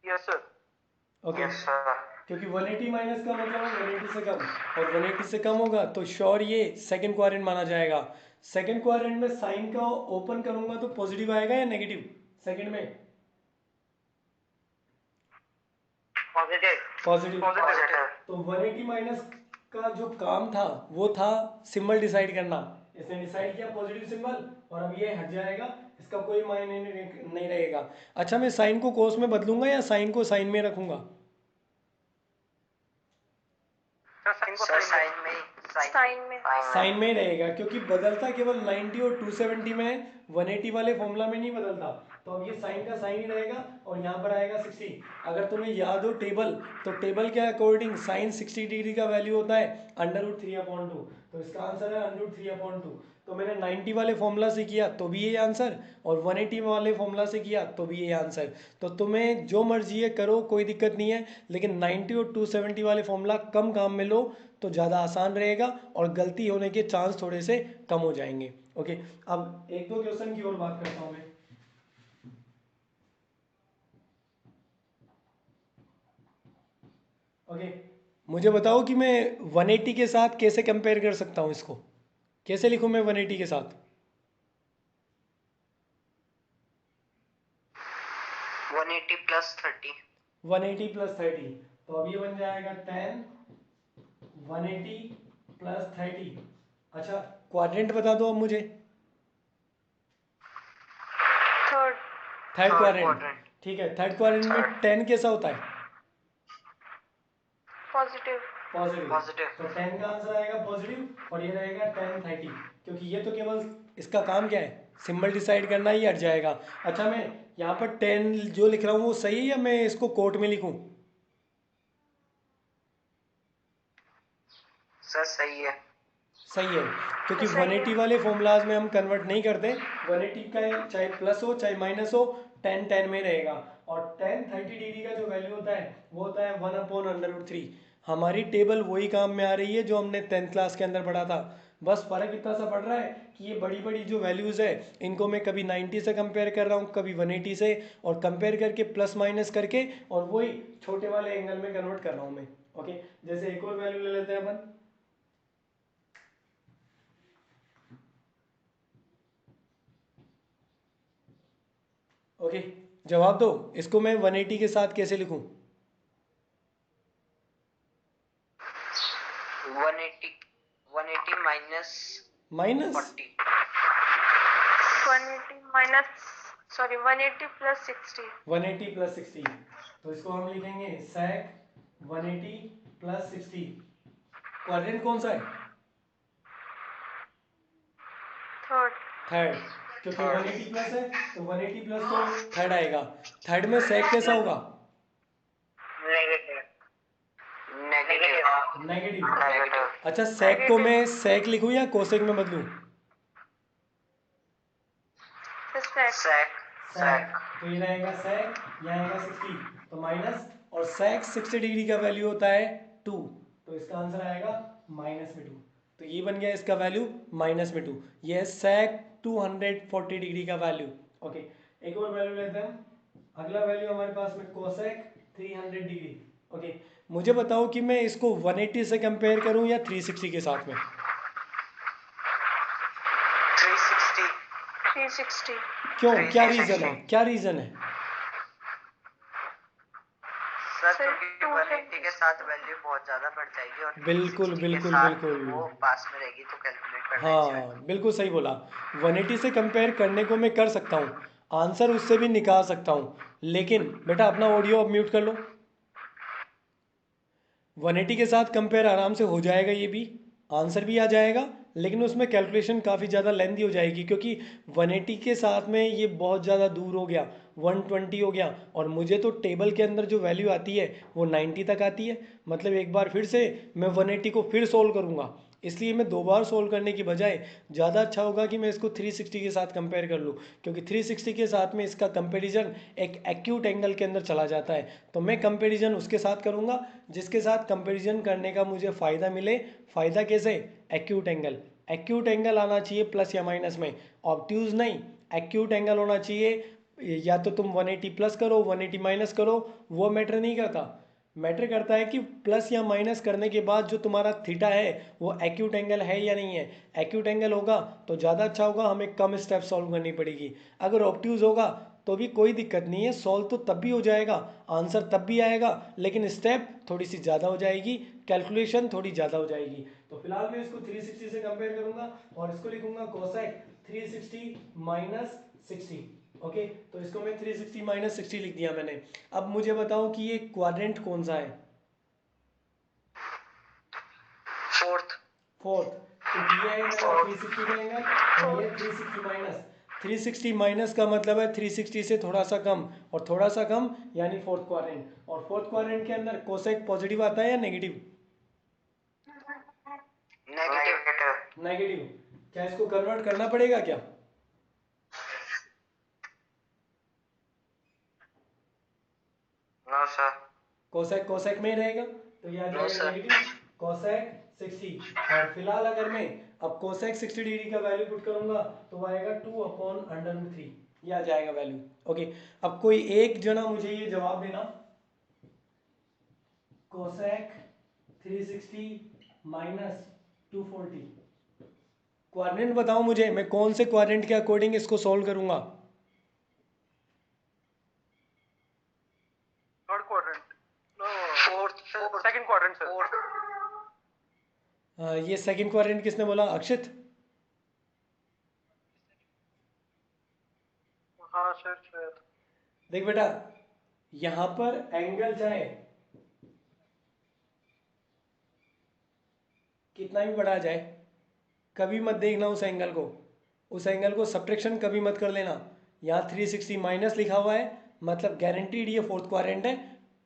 Yes sir. Okay yes sir क्योंकि 180 माइनस का मतलब है 180 से कम, और 180 से कम होगा तो श्योर ये सेकंड क्वाड्रेंट माना जाएगा। सेकंड क्वाड्रेंट में साइन का ओपन करूंगा तो पॉजिटिव आएगा या नेगेटिव सेकंड में? पॉजिटिव। तो 180 माइनस का जो काम था वो था सिंबल डिसाइड करना, इसने डिसाइड किया पॉजिटिव सिंबल, और अब ये हट जाएगा, इसका कोई मायने नहीं रहेगा। अच्छा मैं साइन को कोस में बदलूंगा या साइन को साइन में रखूंगा? सर साइन सर को साइन में साइन में ही रहेगा, क्योंकि बदलता केवल 90 और 270 में है, 180 वाले फॉर्मूला में नहीं बदलता, तो अब ये साइन का साइन ही रहेगा और यहाँ पर आएगा 60। अगर तुम्हें याद हो टेबल, तो टेबल के अकॉर्डिंग साइन 60 डिग्री का वैल्यू होता है √3/2, तो इसका आंसर है √3/2। तो मैंने 90 वाले फॉर्मूला से किया तो भी ये आंसर, और 180 वाले फॉर्मूला से किया तो भी ये आंसर। तो तुम्हें जो मर्जी है करो, कोई दिक्कत नहीं है, लेकिन 90 और 270 वाले फॉर्मूला कम काम में लो तो ज़्यादा आसान रहेगा और गलती होने के चांस थोड़े से कम हो जाएंगे। ओके अब एक दो क्वेश्चन की और बात करता हूँ मैं। ओके मुझे बताओ कि मैं 180 के साथ कैसे कंपेयर कर सकता हूँ, इसको कैसे लिखूँ मैं 180 के साथ? 180 प्लस 30 180 प्लस 30, तो अब ये बन जाएगा 10 180 प्लस 30। अच्छा क्वाड्रेंट बता दो अब मुझे, थर्ड क्वाड्रेंट। ठीक है थर्ड क्वाड्रेंट में 10 कैसा होता है? पॉजिटिव। पॉजिटिव, तो 10 का आंसर आएगा पॉजिटिव, और ये रहेगा 10 30, क्योंकि ये तो केवल इसका काम क्या है, सिंबल डिसाइड करना ही हट जाएगा। अच्छा मैं यहाँ पर 10 जो लिख रहा हूँ वो सही है या मैं इसको कोट में लिखूँ? सर सही है सही है, क्योंकि 180 वाले फॉर्मूलाज में हम कन्वर्ट नहीं करते, 180 का चाहे प्लस हो चाहे माइनस हो 10 10 में रहेगा, और 10 30 डिग्री का जो वैल्यू होता है वो होता है 1/√3। हमारी टेबल वही काम में आ रही है जो हमने 10th क्लास के अंदर पढ़ा था, बस फ़र्क इतना सा पड़ रहा है कि ये बड़ी बड़ी जो वैल्यूज़ है इनको मैं कभी 90 से कंपेयर कर रहा हूँ, कभी 180 से, और कंपेयर करके प्लस माइनस करके और वही छोटे वाले एंगल में कन्वर्ट कर रहा हूँ मैं। ओके जैसे एक और वैल्यू ले लेते हैं अपन, ओके जवाब दो इसको मैं 180 के साथ कैसे लिखूं? 180 minus minus 40 180 minus 180 plus 60। 180 plus 60, तो इसको हम लिखेंगे sec 180 प्लस 60। क्वाड्रेंट कौन सा है? थर्ड। क्योंकि 180 प्लस है तो 180 प्लस तो थर्ड आएगा। थर्ड में sec कैसा होगा? नेगेटिव। अच्छा sec को मैं sec लिखूं या cosec में बदलूं? sec तो ये रहेगा sec, यहाँ आएगा 60, तो माइनस, और sec 60 डिग्री का वैल्यू होता है 2, तो इसका आंसर आएगा -2। तो ये बन गया इसका वैल्यू -2, ये है sec 240 डिग्री का वैल्यू। ओके एक और वैल्यू लेते हैं, अगला वैल्यू हमारे पास में कोसेक 300 डिग्री। ओके, मुझे बताओ कि मैं इसको 180 से कंपेयर करूं या 360 के साथ में। 360। 360। क्यों, क्या 360। रीज़न है, क्या रीज़न है? सर सर, क्योंकि 180 के साथ वैल्यू बहुत ज्यादा बढ़ जाएगी और बिल्कुल 360 के बिल्कुल साथ बिल्कुल, वो पास में रहेगी तो कैलकुलेट करना इजी होगा। हाँ बिल्कुल सही बोला। 180 से कंपेयर करने को मैं कर सकता हूँ, आंसर उससे भी निकाल सकता हूँ, लेकिन बेटा अपना ऑडियो अब म्यूट कर लो। 180 के साथ कंपेयर आराम से हो जाएगा, ये भी आंसर भी आ जाएगा, लेकिन उसमें कैलकुलेशन काफ़ी ज़्यादा लेंदी हो जाएगी, क्योंकि 180 के साथ में ये बहुत ज़्यादा दूर हो गया, 120 हो गया, और मुझे तो टेबल के अंदर जो वैल्यू आती है वो 90 तक आती है। मतलब एक बार फिर से मैं 180 को फिर सोल्व करूँगा, इसलिए मैं दो बार सोल्व करने की बजाय ज़्यादा अच्छा होगा कि मैं इसको 360 के साथ कंपेयर कर लूँ, क्योंकि 360 के साथ में इसका कंपैरिजन एक एक्यूट एंगल के अंदर चला जाता है। तो मैं कंपैरिजन उसके साथ करूँगा जिसके साथ कंपैरिजन करने का मुझे फ़ायदा मिले। फ़ायदा कैसे? Acute angle. एक्यूट एंगल आना चाहिए प्लस या माइनस में, ऑब्ट्यूज नहीं। एक्यूट एंगल होना चाहिए, या तो तुम 180 प्लस करो 180 माइनस करो, वो मैटर नहीं करता। मैटर करता है कि प्लस या माइनस करने के बाद जो तुम्हारा थीटा है वो एक्यूट एंगल है या नहीं है। एक्यूट एंगल होगा तो ज़्यादा अच्छा होगा, हमें कम स्टेप सॉल्व करनी पड़ेगी। अगर ऑब्ट्यूज होगा तो भी कोई दिक्कत नहीं है, सॉल्व तो तब भी हो जाएगा, आंसर तब भी आएगा, लेकिन स्टेप थोड़ी सी ज़्यादा हो जाएगी, कैलकुलेशन थोड़ी ज़्यादा हो जाएगी। तो फिलहाल मैं इसको 360 से कंपेयर करूंगा और इसको लिखूंगा कोसेक 360 माइनस 60। ओके, तो इसको मैं 360 माइनस 60 लिख दिया मैंने। अब मुझे बताओ कि ये क्वाड्रेंट कौन सा है? फोर्थ। फोर्थ। तो ये है मेरा 360 का एंगल और ये 360 माइनस। 360 माइनस का मतलब है 360 से थोड़ा सा कम, और थोड़ा सा कम यानी फोर्थ क्वाड्रेंट। और फोर्थ क्वाड्रेंट के अंदर कोसेक पॉजिटिव आता है या नेगेटिव? नेगेटिव। नेगेटिव। क्या इसको कन्वर्ट करना पड़ेगा क्या? No sir. कोसेक कोसेक में ही रहेगा, तो ये आ No, जाएगा sir. Negative cosec 60। और फिलहाल अगर मैं अब कोसेक 60 डिग्री का वैल्यू पुट करूंगा तो वो आएगा 2/√3, ये आ जाएगा वैल्यू। ओके, अब कोई एक जना मुझे ये जवाब देना, कोसेक 360 माइनस 240, क्वाड्रेंट बताओ मुझे, मैं कौन से क्वाड्रेंट के अकॉर्डिंग इसको सॉल्व करूंगा? Third quadrant. No. Fourth. Second quadrant, sir. ये सेकंड क्वाड्रेंट किसने बोला? अक्षित? हाँ सर सर। देख बेटा, यहां पर एंगल चाहे कितना भी बढ़ा जाए, कभी मत देखना उस एंगल को, उस एंगल को सब्ट्रैक्शन कभी मत कर लेना। यहाँ 360 माइनस लिखा हुआ है, मतलब गारंटीड ये फोर्थ क्वाड्रेंट है,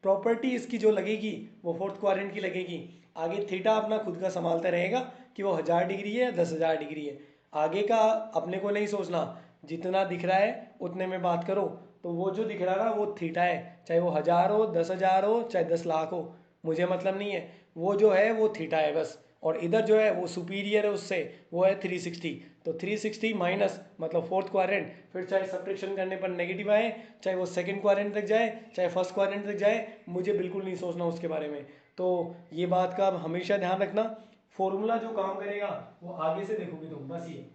प्रॉपर्टी इसकी जो लगेगी वो फोर्थ क्वाड्रेंट की लगेगी। आगे थीटा अपना खुद का संभालता रहेगा कि वो 1000 डिग्री है या 10,000 डिग्री है, आगे का अपने को नहीं सोचना, जितना दिख रहा है उतने में बात करो। तो वो जो दिख रहा है ना वो थीटा है, चाहे वो 1000 हो 10,000 हो चाहे 10 लाख हो, मुझे मतलब नहीं है, वो जो है वो थीटा है बस। और इधर जो है वो सुपीरियर है उससे, वो है 360। तो 360 माइनस मतलब फोर्थ क्वाड्रेंट, फिर चाहे सब्ट्रैक्शन करने पर नेगेटिव आए, चाहे वो सेकंड क्वाड्रेंट तक जाए चाहे फर्स्ट क्वाड्रेंट तक जाए, मुझे बिल्कुल नहीं सोचना उसके बारे में। तो ये बात का आप हमेशा ध्यान रखना, फॉर्मूला जो काम करेगा वो आगे से देखोगे तुम, बस ये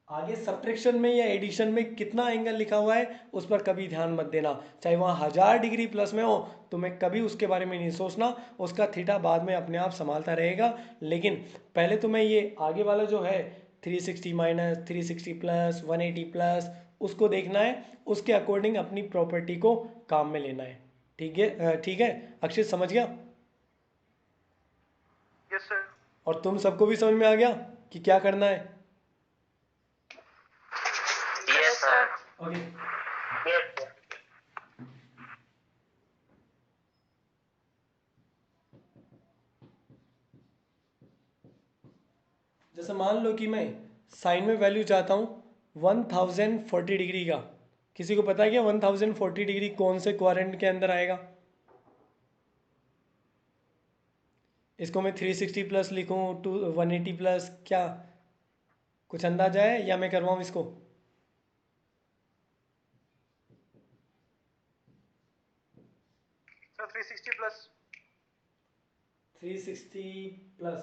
आगे सब्ट्रैक्शन में या एडिशन में कितना एंगल लिखा हुआ है उस पर कभी ध्यान मत देना, चाहे वहाँ 1000 डिग्री प्लस में हो तो मैं कभी उसके बारे में नहीं सोचना, उसका थीटा बाद में अपने आप संभालता रहेगा। लेकिन पहले तो मैं ये आगे वाला जो है 360 माइनस 360 प्लस 180 प्लस उसको देखना है, उसके अकॉर्डिंग अपनी प्रॉपर्टी को काम में लेना है। ठीक है, ठीक है अक्षित, समझ गया? Yes sir. और तुम सबको भी समझ में आ गया कि क्या करना है? Yes sir. Okay, yes. जैसे मान लो कि मैं साइन में वैल्यू चाहता हूँ 1040 डिग्री का, किसी को पता है क्या 1040 डिग्री कौन से क्वाड्रेंट के अंदर आएगा? इसको मैं 360 प्लस लिखूँ 180 प्लस, क्या कुछ अंदाजा है या मैं करवाऊँ इसको? 360 plus 360 प्लस।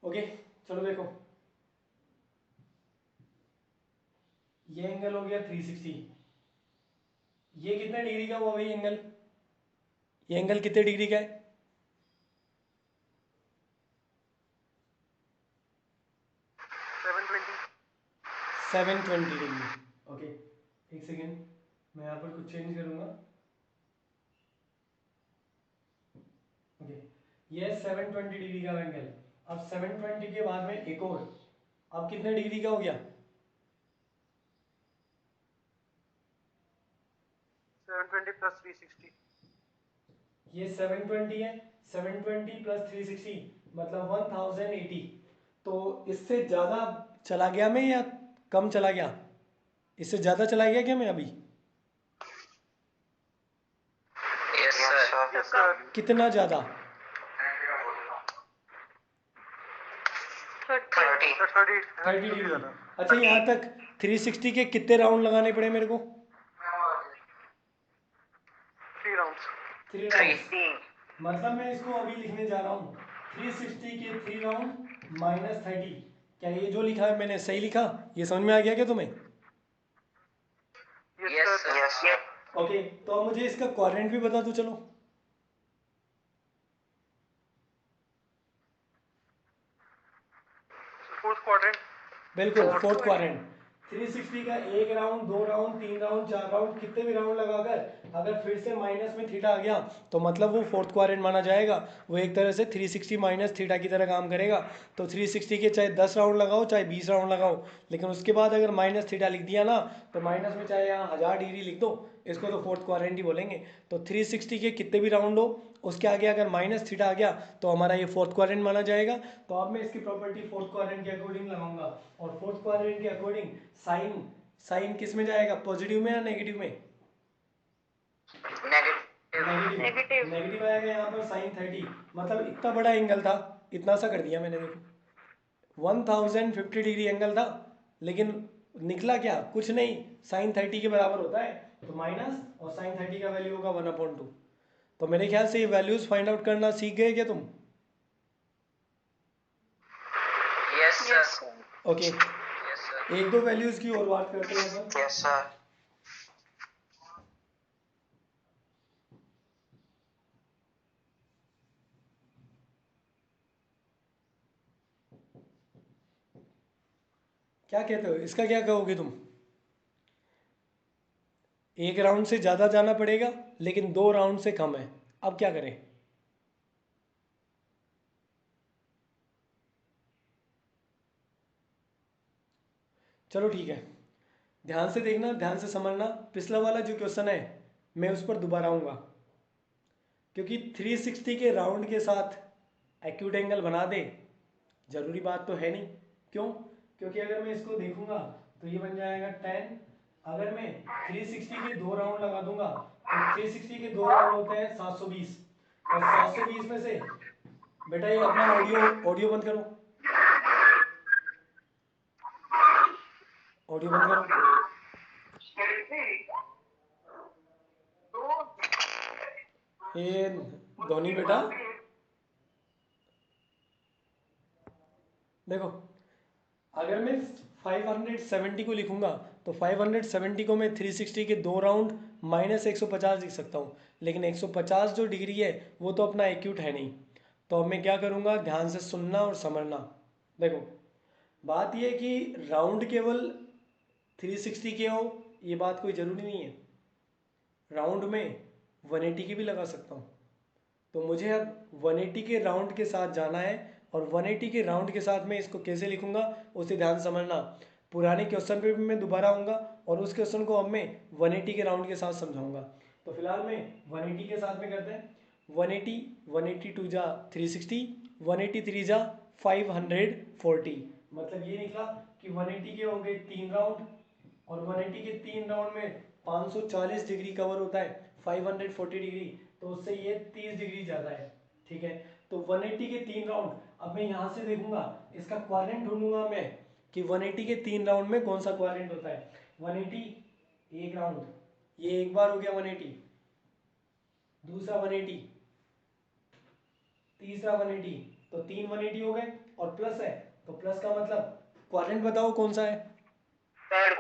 ओके चलो देखो, ये एंगल हो गया 360। ये कितने डिग्री का हुआ भाई एंगल? ये एंगल कितने डिग्री का है? 720 720 डिग्री। ओके एक सेकेंड, मैं यहाँ पर कुछ चेंज करूँगा। ओके ये 720 डिग्री का एंगल। अब 720 के बाद में एक और, अब कितने डिग्री का हो गया? 720 plus 360 ये 720 है, 720 प्लस 360 मतलब 1080। तो इससे ज़्यादा चला गया मैं या कम चला गया? इससे ज़्यादा चला गया क्या मैं अभी? Yes, sir. yes sir कितना ज़्यादा? 30 30 30 डिग्री। अच्छा यहाँ तक 360 के कितने राउंड लगाने पड़े मेरे को? 3 rounds 3 राउंड। मतलब मैं इसको अभी लिखने जा रहा हूँ 360 के 3 राउंड माइनस 30। क्या ये जो लिखा है मैंने सही लिखा? ये समझ में आ गया क्या तुम्हें? yes sir Yes, sir. Okay तो अब मुझे इसका क्वाड्रेंट भी बता दो चलो। fourth quadrant बिल्कुल फोर्थ क्वाड्रेंट। 360 का एक राउंड, दो राउंड, तीन राउंड, चार राउंड, कितने भी राउंड लगाकर अगर फिर से माइनस में थीटा आ गया तो मतलब वो फोर्थ क्वाड्रेंट माना जाएगा। वो एक तरह से 360 माइनस थीटा की तरह काम करेगा। तो 360 के चाहे 10 राउंड लगाओ चाहे 20 राउंड लगाओ, लेकिन उसके बाद अगर माइनस थीटा लिख दिया ना तो माइनस में चाहे यहाँ 1000 डिग्री लिख दो, इसको तो फोर्थ क्वाड्रेंट ही बोलेंगे। तो 360 के कितने भी राउंड हो उसके आगे अगर माइनस थीटा आ गया तो हमारा ये फोर्थ क्वाड्रेंट माना जाएगा। तो अब मैं इसकी प्रॉपर्टी फोर्थ क्वाड्रेंट के अकॉर्डिंग लगाऊंगा, और फोर्थ क्वाड्रेंट के अकॉर्डिंग साइन साइन किस में जाएगा, पॉजिटिव में या नेगेटिव में? Negative. Negative. नेगेटिव आएगा यहाँ पर साइन 30। मतलब इतना बड़ा एंगल था, इतना सा कर दिया मैंने, देखो 1050 डिग्री एंगल था, लेकिन निकला क्या, कुछ नहीं, साइन 30 के बराबर होता है। तो माइनस और साइन 30 का वैल्यू होगा 1/2। तो मेरे ख्याल से ये वैल्यूज फाइंड आउट करना सीख गए क्या तुम? Yes, sir. Yes sir. Okay Yes, sir. एक दो वैल्यूज की और बात करते हैं अपन। Yes, sir. क्या कहते हो, इसका क्या कहोगे तुम? एक राउंड से ज़्यादा जाना पड़ेगा लेकिन 2 राउंड से कम है, अब क्या करें? चलो ठीक है, ध्यान से देखना, ध्यान से समझना। पिछला वाला जो क्वेश्चन है मैं उस पर दोबारा आऊँगा, क्योंकि 360 के राउंड के साथ एक्यूट एंगल बना दे जरूरी बात तो है नहीं। क्यों? क्योंकि अगर मैं इसको देखूंगा तो ये बन जाएगा 10। अगर मैं 360 के 2 राउंड लगा दूंगा तो 360 के 2 राउंड होते हैं 720, और 720 में से बेटा ये अपना ऑडियो ऑडियो बंद करो, ऑडियो बंद करो। ये धोनी बेटा देखो, अगर मैं 570 को लिखूंगा तो 570 को मैं 360 के 2 राउंड माइनस 150 लिख सकता हूँ, लेकिन 150 जो डिग्री है वो तो अपना एक्यूट है नहीं। तो अब मैं क्या करूँगा, ध्यान से सुनना और समझना। देखो बात ये है कि राउंड केवल 360 के हो ये बात कोई ज़रूरी नहीं है, राउंड में 180 की भी लगा सकता हूँ। तो मुझे अब 180 के राउंड के साथ जाना है, और 180 के राउंड के साथ मैं इसको कैसे लिखूंगा उसे ध्यान समझना। पुराने क्वेश्चन पे भी मैं दोबारा आऊँगा और उस क्वेश्चन को अब मैं 180 के राउंड के साथ समझाऊंगा। तो फिलहाल मैं 180 के साथ में करते हैं 180, 180 2 जा 360, 180 3 जा 540। मतलब ये निकला कि 180 के हो गए 3 राउंड, और 180 के 3 राउंड में 540 डिग्री कवर होता है, 540 डिग्री, तो उससे ये 30 डिग्री ज़्यादा है। ठीक है, तो 180 के 3 राउंड, अब मैं यहाँ से देखूंगा इसका क्वाड्रेंट ढूंढूंगा मैं कि 180 के 3 राउंड में कौन सा क्वाड्रेंट होता है। 180 एक राउंड, ये एक बार हो गया 180, दूसरा 180, तीसरा 180, तो 3 180 हो गए और प्लस है, तो प्लस का मतलब क्वाड्रेंट बताओ कौन सा है? Third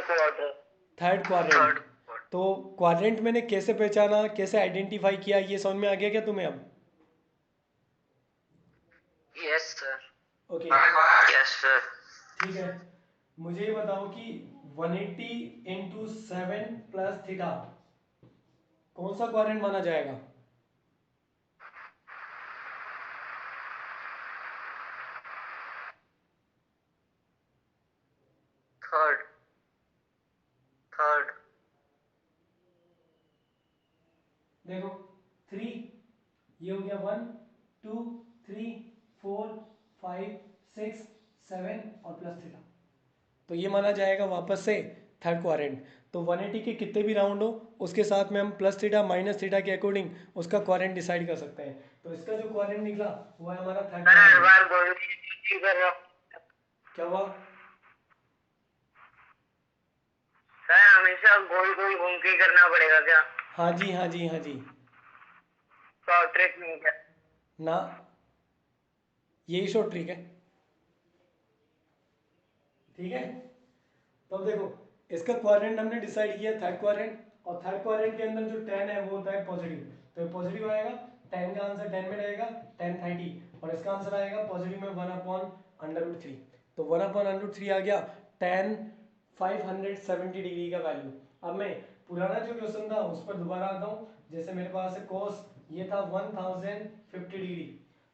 quarter. Third quadrant. तो क्वाड्रेंट मैंने कैसे पहचाना, कैसे आइडेंटिफाई किया, ये समझ में आ गया क्या तुम्हें अब? Yes sir. Okay yes sir. ठीक है, मुझे ये बताओ कि 180 इंटू 7 प्लस थीटा कौन सा क्वाड्रेंट माना जाएगा? थर्ड। थर्ड। देखो 3, ये हो गया 1 2 3 4 5 6 7 और प्लस थीटा, तो ये माना जाएगा वापस से थर्ड क्वाड्रेंट। तो 180 के कितने भी राउंड हो उसके साथ में हम प्लस थीटा माइनस थीटा के अकॉर्डिंग उसका क्वाड्रेंट डिसाइड कर सकते हैं। तो इसका जो क्वाड्रेंट निकला वो है हमारा थर्ड क्वाड्रेंट। क्या हुआ? सर हमेशा गोल गोल घूम के करना पड़ेगा क्या? हाँ जी हाँ जी हाँ जी। शॉर्ट ट्रिक नहीं क्या? ना, यही शॉर्ट ट्रिक है। ठीक है, तो अब देखो इसका क्वाड्रेंट हमने डिसाइड किया थर्ड क्वाड्रेंट, और थर्ड क्वाड्रेंट के अंदर जो 10 है वो होता है पॉजिटिव, तो ये पॉजिटिव आएगा, 10 का आंसर 10 में रहेगा 10 30, और इसका आंसर आएगा पॉजिटिव में 1/√3, तो 1/√3 आ गया 10 570 डिग्री का वैल्यू। अब मैं पुराना जो क्वेश्चन था उस पर दोबारा आता हूँ। जैसे मेरे पास है कोस, ये था 1050 डिग्री,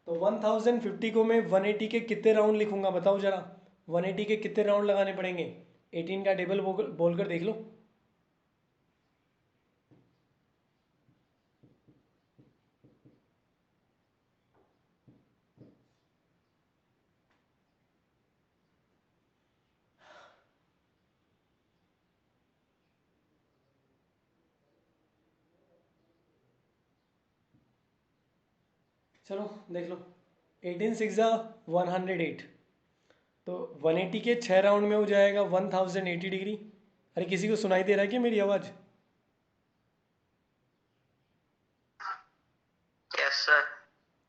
तो 1050 को मैं 180 के कितने राउंड लिखूंगा बताओ जरा? 180 के कितने राउंड लगाने पड़ेंगे? 18 का टेबल बोलकर देख लो। चलो देख लो, 18 6 108, तो 180 के 6 राउंड में हो जाएगा 1080 डिग्री। अरे किसी को सुनाई दे रहा है क्या मेरी आवाज़? Yes sir.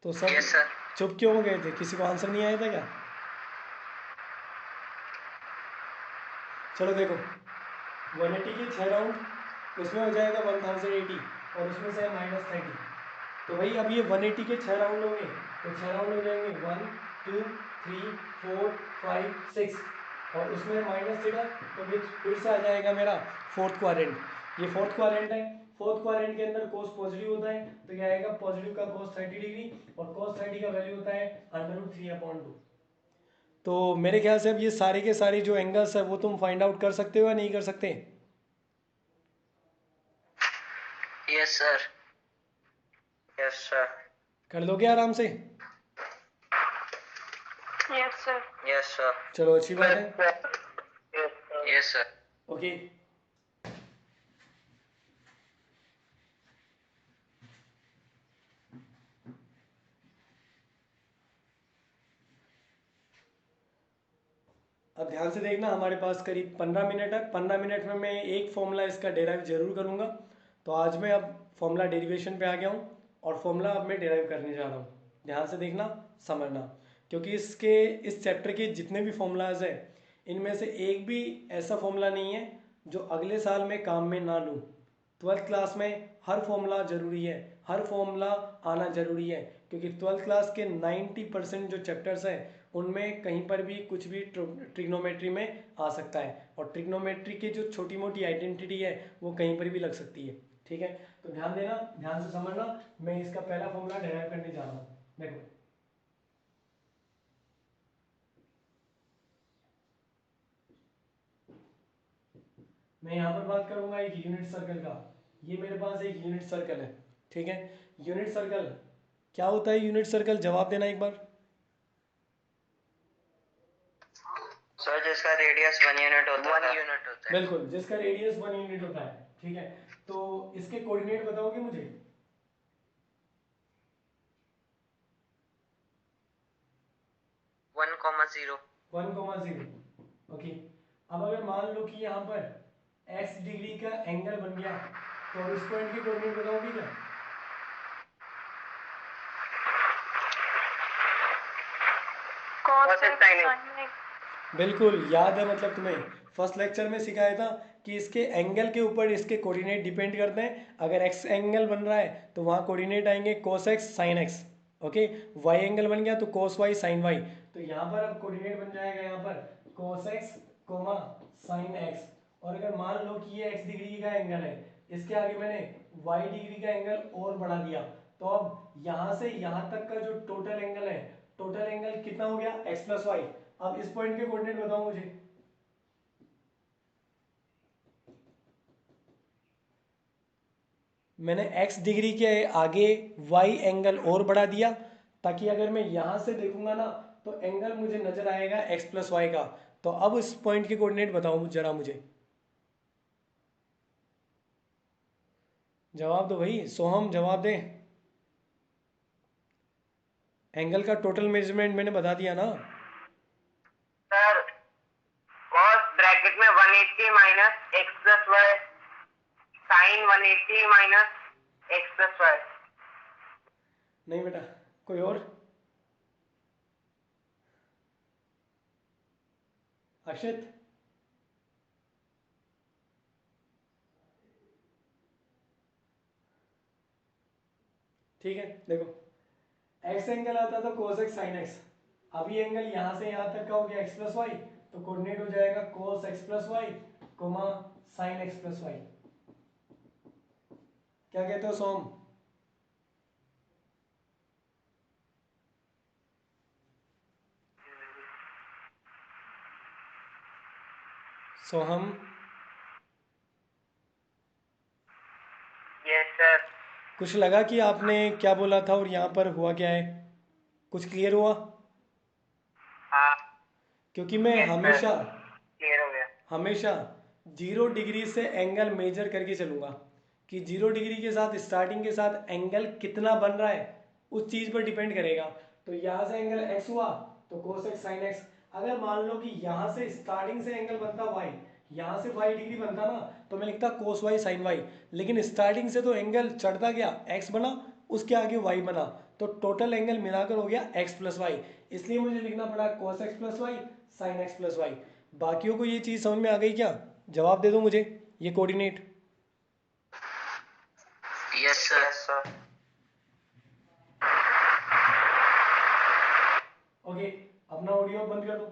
तो सब यस सर। चुप क्यों हो गए थे? किसी को आंसर नहीं आया था क्या? चलो देखो 180 के 6 राउंड उसमें हो जाएगा 1080 और उसमें से -30, तो भाई अब ये 180 के 6 राउंड होंगे, तो 6 राउंड हो जाएंगे 1 2 3 4 5 6, और उसमें माइनस थीटा, तो फिर से आ जाएगा मेरा फोर्थ क्वाड्रेंट। ये फोर्थ क्वाड्रेंट है, फोर्थ क्वाड्रेंट के अंदर कोस पॉजिटिव होता है, तो क्या आएगा पॉजिटिव का कोस 30 डिग्री, और कोस 30 का वैल्यू होता है √3/2। तो मेरे ख्याल से अब ये सारे के सारे जो एंगल्स है वो तुम फाइंड आउट कर सकते हो या नहीं कर सकते? Yes sir. Yes sir. कर लोगे आराम से? Yes, sir. Yes sir. चलो अच्छी बात है। Yes sir. ओके, अब ध्यान से देखना, हमारे पास करीब 15 मिनट है। 15 मिनट में मैं एक फॉर्मूला इसका डेराइव जरूर करूंगा। तो आज मैं अब फॉर्मूला डेरिवेशन पे आ गया हूँ और फॉर्मूला अब मैं डेराइव करने जा रहा हूँ। ध्यान से देखना, समझना, क्योंकि इस चैप्टर के जितने भी फॉर्मूलाज हैं इनमें से एक भी ऐसा फॉर्मूला नहीं है जो अगले साल में काम में ना लूँ। 12th क्लास में हर फॉर्मूला ज़रूरी है, हर फॉर्मूला आना ज़रूरी है, क्योंकि 12th क्लास के 90% जो चैप्टर्स हैं उनमें कहीं पर भी कुछ भी ट्रिग्नोमेट्री में आ सकता है, और ट्रिग्नोमेट्री की जो छोटी मोटी आइडेंटिटी है वो कहीं पर भी लग सकती है। ठीक है, तो ध्यान देना, ध्यान से समझना। मैं इसका पहला फॉर्मूला डेराइव करने जा रहा हूँ। देखो मैं यहाँ पर बात करूंगा एक यूनिट सर्कल का। ये मेरे पास एक यूनिट सर्कल है। ठीक है, यूनिट सर्कल क्या होता है? यूनिट सर्कल जवाब देना एक बार। सर जिसका रेडियस 1 यूनिट होता है। 1 यूनिट होता है। बिल्कुल, जिसका रेडियस 1 यूनिट होता है। ठीक है, तो इसके कोऑर्डिनेट बताओगे मुझे? 1,0। 1,0। ओके, अब अगर मान लो कि यहाँ पर x डिग्री का एंगल बन गया तो अब इस पॉइंट के कोऑर्डिनेट बताओगे क्या? cos x sin x। बिल्कुल याद है, मतलब तुम्हें फर्स्ट लेक्चर में सिखाया था कि इसके एंगल के ऊपर इसके कोऑर्डिनेट डिपेंड करते हैं। अगर एक्स एंगल बन रहा है तो वहाँ कोऑर्डिनेट आएंगे cos x sin x, okay. Y angle बन गया तो cos y sin y। तो यहाँ पर अब कोऑर्डिनेट बन जाएगा यहाँ पर cos x, sin x। और अगर मान लो कि ये x डिग्री का एंगल है, इसके आगे मैंने y डिग्री का एंगल और बढ़ा दिया, तो अब यहाँ से यहाँ तक का जो टोटल एंगल है, टोटल एंगल कितना हो गया? x plus y. अब इस पॉइंट के कोऑर्डिनेट बताओ मुझे। मैंने x डिग्री के आगे y एंगल और बढ़ा दिया, ताकि अगर मैं यहां से देखूंगा ना तो एंगल मुझे नजर आएगा x प्लस वाई का। तो अब इस पॉइंट के कोऑर्डिनेट बताओ जरा मुझे। जवाब दो भाई, सोहम जवाब दे। एंगल का टोटल मेजरमेंट मैंने बता दिया ना। सर cos ब्रैकेट में 180 minus x plus y, sine 180 minus x plus y. नहीं बेटा, कोई और? अक्षित? ठीक है, देखो एक्स एंगल आता था cos x sin x। अभी एंगल यहाँ से यहाँ तक का हो गया x प्लस वाई, तो कोऑर्डिनेट हो जाएगा cos x plus y comma sin x plus y. क्या कहते हो सोम? सोहम? Yes sir. कुछ लगा कि आपने क्या बोला था और यहाँ पर हुआ क्या है? कुछ क्लियर हुआ? हाँ क्योंकि मैं Yes, sir. हमेशा क्लियर हो गया। हमेशा 0 डिग्री से एंगल मेजर करके चलूंगा कि 0 डिग्री के साथ स्टार्टिंग के साथ एंगल कितना बन रहा है, उस चीज़ पर डिपेंड करेगा। तो यहाँ से एंगल x हुआ तो cos x sin x। अगर मान लो कि यहाँ से स्टार्टिंग से एंगल बनता y, यहाँ से y डिग्री बनता ना, तो मैं लिखता cos y sin y। लेकिन स्टार्टिंग से तो एंगल चढ़ता गया, x बना, उसके आगे y बना, तो टोटल एंगल मिलाकर हो गया x प्लस वाई। इसलिए मुझे लिखना पड़ा cos x plus y sin x plus y. बाकियों को ये चीज़ समझ में आ गई क्या? जवाब दे दो मुझे, ये कोऑर्डिनेट। Yes sir. ओके, अपना ऑडियो बंद कर दो।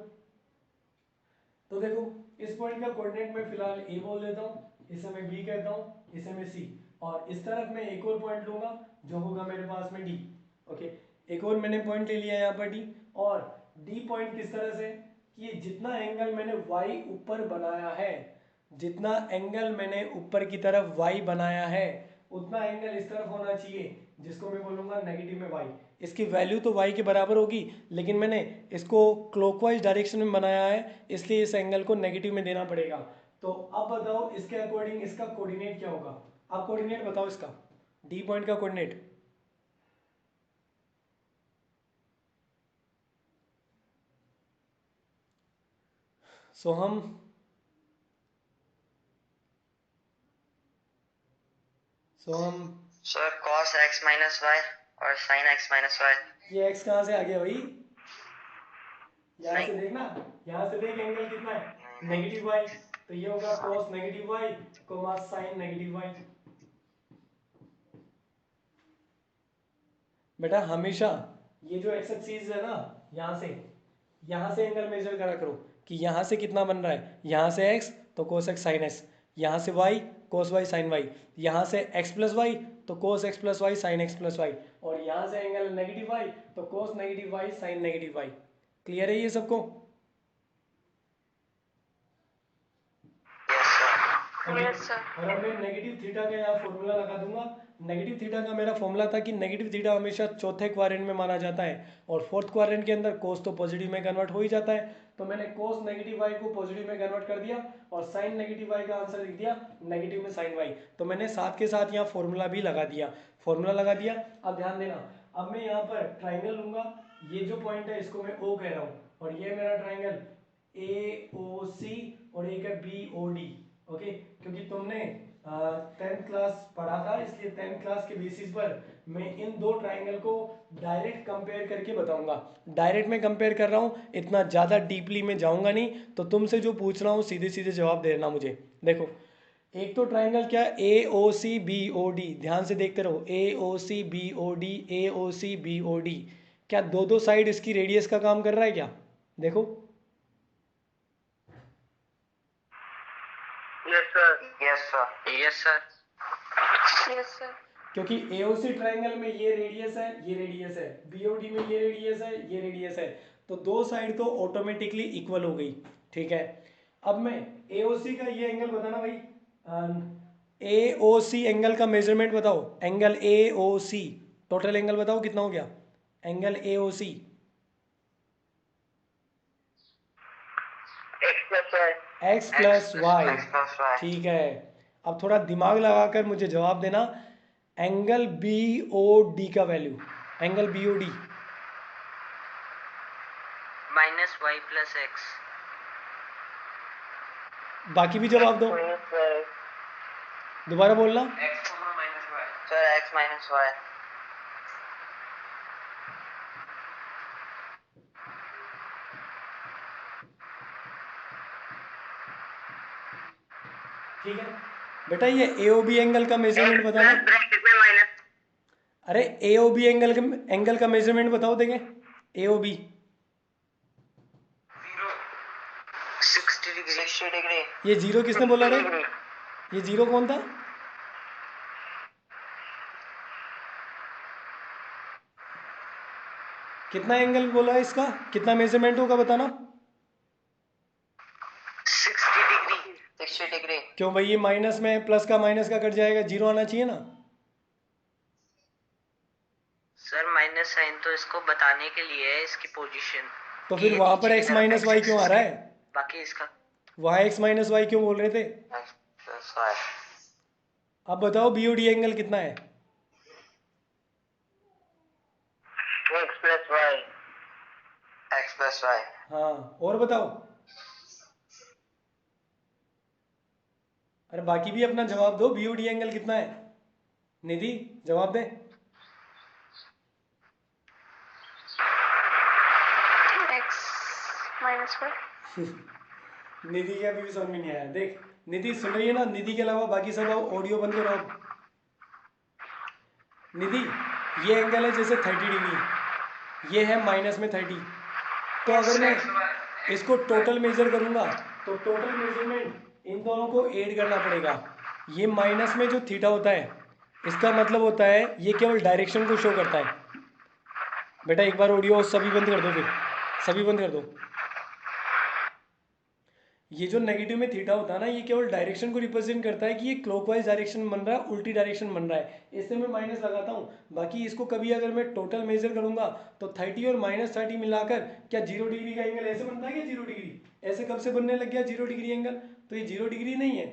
तो देखो इस पॉइंट का कोऑर्डिनेट मैं फिलहाल ए बोल देता हूँ, इसे मैं बी कहता हूँ, इसे मैं सी, और इस तरफ मैं एक और पॉइंट लूंगा जो होगा मेरे पास में डी। ओके, एक और मैंने पॉइंट ले लिया यहाँ पर डी। और डी पॉइंट किस तरह से कि जितना एंगल मैंने वाई ऊपर बनाया है, जितना एंगल मैंने ऊपर की तरफ वाई बनाया है, उतना एंगल इस तरफ होना चाहिए, जिसको मैं बोलूँगा नेगेटिव में वाई। इसकी वैल्यू तो y के बराबर होगी, लेकिन मैंने इसको क्लॉकवाइज डायरेक्शन में बनाया है, इसलिए इस एंगल को नेगेटिव में देना पड़ेगा। तो अब बताओ इसके अकॉर्डिंग इसका कोऑर्डिनेट क्या होगा? अब कोऑर्डिनेट बताओ इसका, डी पॉइंट का coordinate. Soham? Soham? Sir cos x minus Y और sin x माइनस वाई। ये x कहाँ से आ गया भाई? यहाँ नहीं। से देखना, यहाँ से देख एंगल कितना है, नेगेटिव वाई, तो ये होगा cos negative y comma sin negative y. बेटा हमेशा ये जो एक्स एक्सिस है ना, यहाँ से एंगल मेजर करा करो कि यहाँ से कितना बन रहा है। यहाँ से x तो cos x sin x, यहाँ से y cos y sin y, यहाँ से x प्लस वाई तो cos x plus y sin x plus y, और यहाँ से एंगल नेगेटिव y तो cos negative y sin negative y। Clear है ये सबको? Yes, sir. और अब मैं नेगेटिव थीटा का यहाँ फॉर्मूला लगा दूंगा। नेगेटिव थीटा का मेरा फॉर्मूला था कि नेगेटिव थीटा हमेशा चौथे क्वाड्रेंट में माना जाता है, और फोर्थ क्वाड्रेंट के अंदर कोस तो पॉजिटिव में कन्वर्ट हो ही जाता है। तो मैंने कोस नेगेटिव वाई को पॉजिटिव में कन्वर्ट कर दिया, और साइन नेगेटिव वाई का आंसर लिख दिया नेगेटिव में साइन वाई। तो मैंने साथ के साथ यहाँ फॉर्मूला भी लगा दिया, फॉर्मूला लगा दिया। अब ध्यान देना, अब मैं यहाँ पर ट्राइंगल लूंगा, ये जो पॉइंट है इसको मैं ओ कह रहा हूँ, और ये मेरा ट्राइंगल ए ओ सी, और एक है बी ओ डी। ओके, क्योंकि तुमने 10th क्लास पढ़ा था, इसलिए 10th क्लास के बेसिस पर मैं इन दो ट्राइंगल को डायरेक्ट कंपेयर करके बताऊंगा। डायरेक्ट में कंपेयर कर रहा हूँ, इतना ज़्यादा डीपली में जाऊंगा नहीं, तो तुमसे जो पूछ रहा हूँ सीधे सीधे जवाब देना मुझे। देखो, एक तो ट्राइंगल क्या, ए ओ सी बी ओ डी, ध्यान से देखते रहो, ए ओ सी बी ओ डी, ए ओ सी बी ओ डी, क्या दो दो साइड इसकी रेडियस का काम कर रहा है क्या? देखो, yes sir. Yes sir. Yes sir. Yes, sir. क्योंकि एओसी ट्रायंगल में ये रेडियस है, ये रेडियस है, बीओडी में ये रेडियस है, ये रेडियस है, तो दो साइड तो ऑटोमेटिकली इक्वल हो गई। ठीक है, अब मैं एओसी का ये एंगल बताना भाई, एओसी एंगल का मेजरमेंट बताओ, एंगल एओसी टोटल एंगल बताओ कितना हो गया, angle AOC x plus y. X plus y. ठीक है, अब थोड़ा दिमाग लगाकर मुझे जवाब देना, एंगल बी ओ डी का value, angle B O D minus y plus x. बाकी भी जवाब दो, दोबारा बोलना। X minus y sir, x minus y. ठीक है बेटा, ये एओबी एंगल का मेजरमेंट बताना। ब्रैकेट में माइनस। अरे एओबी एंगल का मेजरमेंट बताओ, देखें एओबी 60 डिग्री। 60 डिग्री। ये जीरो किसने बोला रे, ये जीरो कौन था? कितना एंगल बोला है इसका, कितना मेजरमेंट होगा बताना। 60 डिग्री। 60 डिग्री। क्यों भाई, ये माइनस में प्लस का माइनस का कट जाएगा, जीरो आना चाहिए ना। सर माइनस साइन तो इसको बताने के लिए है, इसकी पोजीशन। तो फिर वहां पर एक्स माइनस वाई क्यों आ रहा है, बाकी इसका वहां एक्स माइनस वाई क्यों बोल रहे थे? X plus y. अब बताओ बीओडी एंगल कितना है? X plus y. X plus y. हाँ, और बताओ। अरे बाकी भी अपना जवाब दो, बीओडी एंगल कितना है? निधि जवाब दे। X minus y. निधि के अभी भी समझ में नहीं आया। देख निधि सुन रही है ना, निधि के अलावा बाकी सब ऑडियो बंद करो। निधि, ये एंगल है जैसे 30 डिग्री, ये है माइनस में 30, तो अगर मैं इसको टोटल मेजर करूंगा तो टोटल मेजरमेंट इन दोनों को ऐड करना पड़ेगा। ये माइनस में जो थीटा होता है, इसका मतलब होता है ये केवल डायरेक्शन को शो करता है। बेटा एक बार ऑडियो सभी बंद कर दो, फिर सभी बंद कर दो। ये जो नेगेटिव में थीटा होता है ना, ये केवल डायरेक्शन को रिप्रेजेंट करता है कि ये क्लॉकवाइज डायरेक्शन बन रहा है, उल्टी डायरेक्शन बन रहा है, इससे मैं माइनस लगाता हूँ। बाकी इसको कभी अगर मैं टोटल मेजर करूंगा तो 30 और -30 मिलाकर क्या 0 डिग्री का एंगल ऐसे बनता है क्या? 0 डिग्री ऐसे कब से बनने लग गया 0 डिग्री एंगल? तो ये 0 डिग्री नहीं है,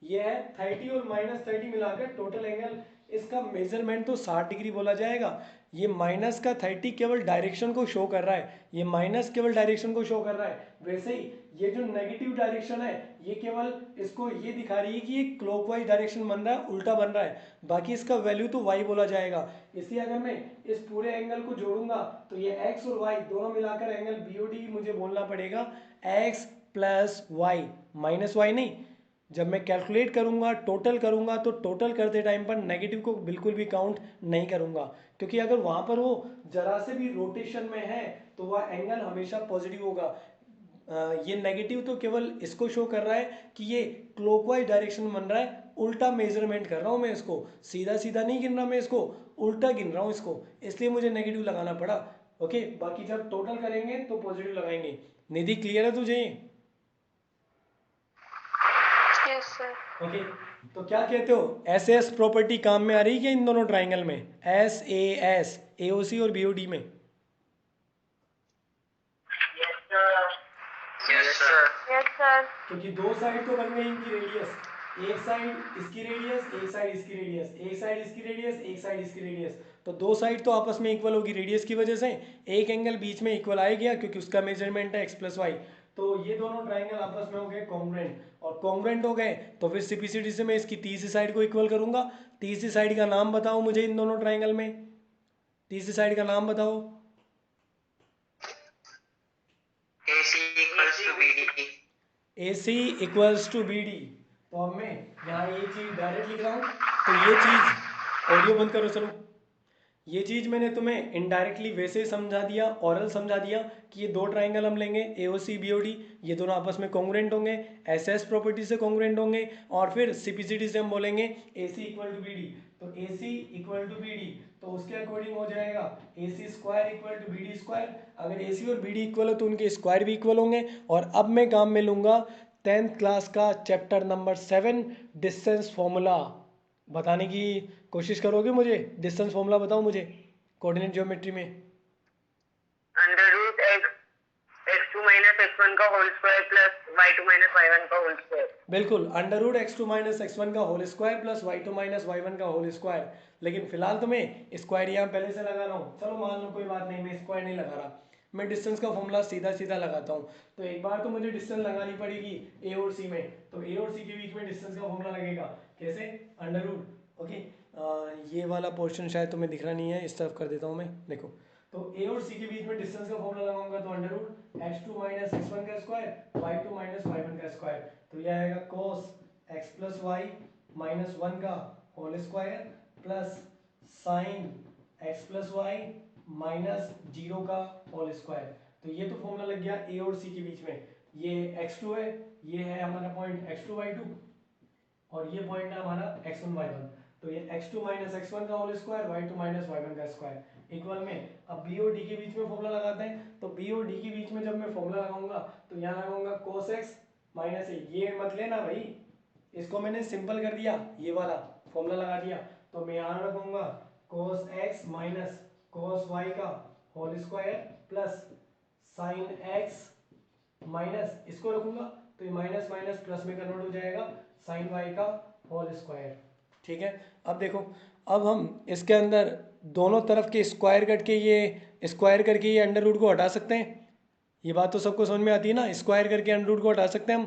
ये है 30 और -30 मिलाकर टोटल एंगल। इसका मेजरमेंट तो 60 डिग्री बोला जाएगा। ये माइनस का 30 केवल डायरेक्शन को शो कर रहा है, ये माइनस केवल डायरेक्शन को शो कर रहा है। वैसे ही ये जो नेगेटिव डायरेक्शन है, ये केवल इसको ये दिखा रही है कि ये क्लॉकवाइज डायरेक्शन बन रहा है, उल्टा बन रहा है। बाकी इसका वैल्यू तो y बोला जाएगा। इसलिए अगर मैं इस पूरे एंगल को जोड़ूंगा तो ये x और y दोनों मिलाकर एंगल BOD मुझे बोलना पड़ेगा x plus y, minus y नहीं। जब मैं कैलकुलेट करूंगा, टोटल करूंगा, तो टोटल करते टाइम पर नेगेटिव को बिल्कुल भी काउंट नहीं करूंगा, क्योंकि अगर वहां पर वो जरा से भी रोटेशन में है तो वह एंगल हमेशा पॉजिटिव होगा। ये नेगेटिव तो केवल इसको शो कर रहा है कि ये क्लॉकवाइज डायरेक्शन बन रहा है, उल्टा मेजरमेंट कर रहा हूं मैं इसको, सीधा सीधा नहीं गिन रहा मैं इसको, उल्टा गिन रहा हूं इसको, इसलिए मुझे नेगेटिव लगाना पड़ा। ओके, बाकी जब टोटल करेंगे तो पॉजिटिव लगाएंगे। निधि क्लियर है तुझे? Yes, sir. ओके, तो क्या कहते हो, एस एस प्रॉपर्टी काम में आ रही है क्या इन दोनों ट्राइंगल में, एस ए एस, एओसी और बीओडी में? Yes sir. Yes, sir. क्योंकि दो साइड तो बन गई इनकी रेडियस, एक साइड इसकी रेडियस, एक साइड इसकी रेडियस, एक साइड इसकी रेडियस, एक साइड इसकी रेडियस, तो दो साइड तो आपस में इक्वल होगी रेडियस की वजह से। एक एंगल बीच में इक्वल आ गया क्योंकि उसका मेजरमेंट है x प्लस वाई। तो ये दोनों ट्राइंगल आपस में हो गए कॉन्ग्रुएंट, और कॉन्ग्रुएंट हो गए तो फिर सिंप्लिसिटी से मैं इसकी तीसरी साइड को इक्वल करूंगा। तीसरी साइड का नाम बताओ मुझे इन दोनों ट्राइंगल में, तीसरी साइड का नाम बताओ। AC equals to BD। AC equals to BD। तो अब मैं यहाँ ये चीज़ डायरेक्ट लिख रहा हूँ, तो ये चीज़, ऑडियो बंद करो चलो, ये चीज़ मैंने तुम्हें इनडायरेक्टली वैसे ही समझा दिया, ऑरल समझा दिया कि ये दो ट्राइंगल हम लेंगे AOC BOD, ये दोनों आपस में कॉन्ग्रुएंट होंगे, SS प्रॉपर्टी से कॉन्ग्रुएंट होंगे, और फिर CPCD से हम बोलेंगे AC इक्वल टू BD। तो AC इक्वल टू BD, तो उसके अकॉर्डिंग हो जाएगा AC square equal to BD square. अगर AC और BD इक्वल हो तो उनके स्क्वायर भी इक्वल होंगे। और अब मैं काम में लूँगा 10th क्लास का चैप्टर नंबर 7 डिस्टेंस फॉर्मूला। बताने की कोशिश करोगे मुझे? डिस्टेंस फॉर्मूला बताओ मुझे कोऑर्डिनेट ज्योमेट्री में। Under root x2 minus x1 का whole square plus y2 minus y1 का होल स्क्वायर। बिल्कुल, under root x2 minus x1 का whole square plus y2 minus y1 का होल स्क्वायर। लेकिन फिलहाल तो मैं स्क्वायर यहाँ पहले से लगा रहा हूँ, चलो मान लो कोई बात नहीं, मैं स्क्वायर नहीं लगा रहा, मैं डिस्टेंस का फॉर्मूला सीधा सीधा लगाता हूँ। तो एक बार तो मुझे डिस्टेंस लगानी पड़ेगी A और C में, तो A और C के बीच में डिस्टेंस का फॉर्मूला लगेगा कैसे? अंडर रूट, ओके, ये वाला पोर्शन शायद तुम्हें दिख रहा नहीं है, इस तरफ कर देता हूँ मैं, देखो। तो A और C के बीच में डिस्टेंस का फॉर्मूला लगाऊंगा तो under root x2 minus x1 का स्क्वायर y2 माइनस y1 का स्क्वायर, तो यह आएगा cos x plus y minus 1 का whole square plus sine x plus y minus 0 का होल स्क्वायर। तो ये तो फॉर्मूला लग गया A और C के बीच में। ये x2 है, ये है हमारा पॉइंट x2 y2, और ये पॉइंट है हमारा x1 y1। तो ये x2 माइनस x1 का whole square y2 minus y1 का स्क्वायर इक्वल में, अब b और d के बीच में फॉर्मूला लगाते हैं। तो b और d के बीच में जब मैं फॉर्मूला लगाऊंगा तो यहाँ लगाऊंगा cos x माइनस a, ये मत लेना भाई, इसको मैंने सिंपल कर दिया, ये वाला फॉर्मूला लगा दिया। तो मैं यहाँ रखूंगा cos x minus cos y का whole square plus sine x minus, इसको रखूंगा तो ये माइनस माइनस प्लस में कन्वर्ट हो जाएगा साइन y का होल स्क्वायर। ठीक है, अब देखो, अब हम इसके अंदर दोनों तरफ के स्क्वायर करके ये अंडर रूट को हटा सकते हैं। ये बात तो सबको समझ में आती है ना, स्क्वायर करके अंडर रूट को हटा सकते हैं हम।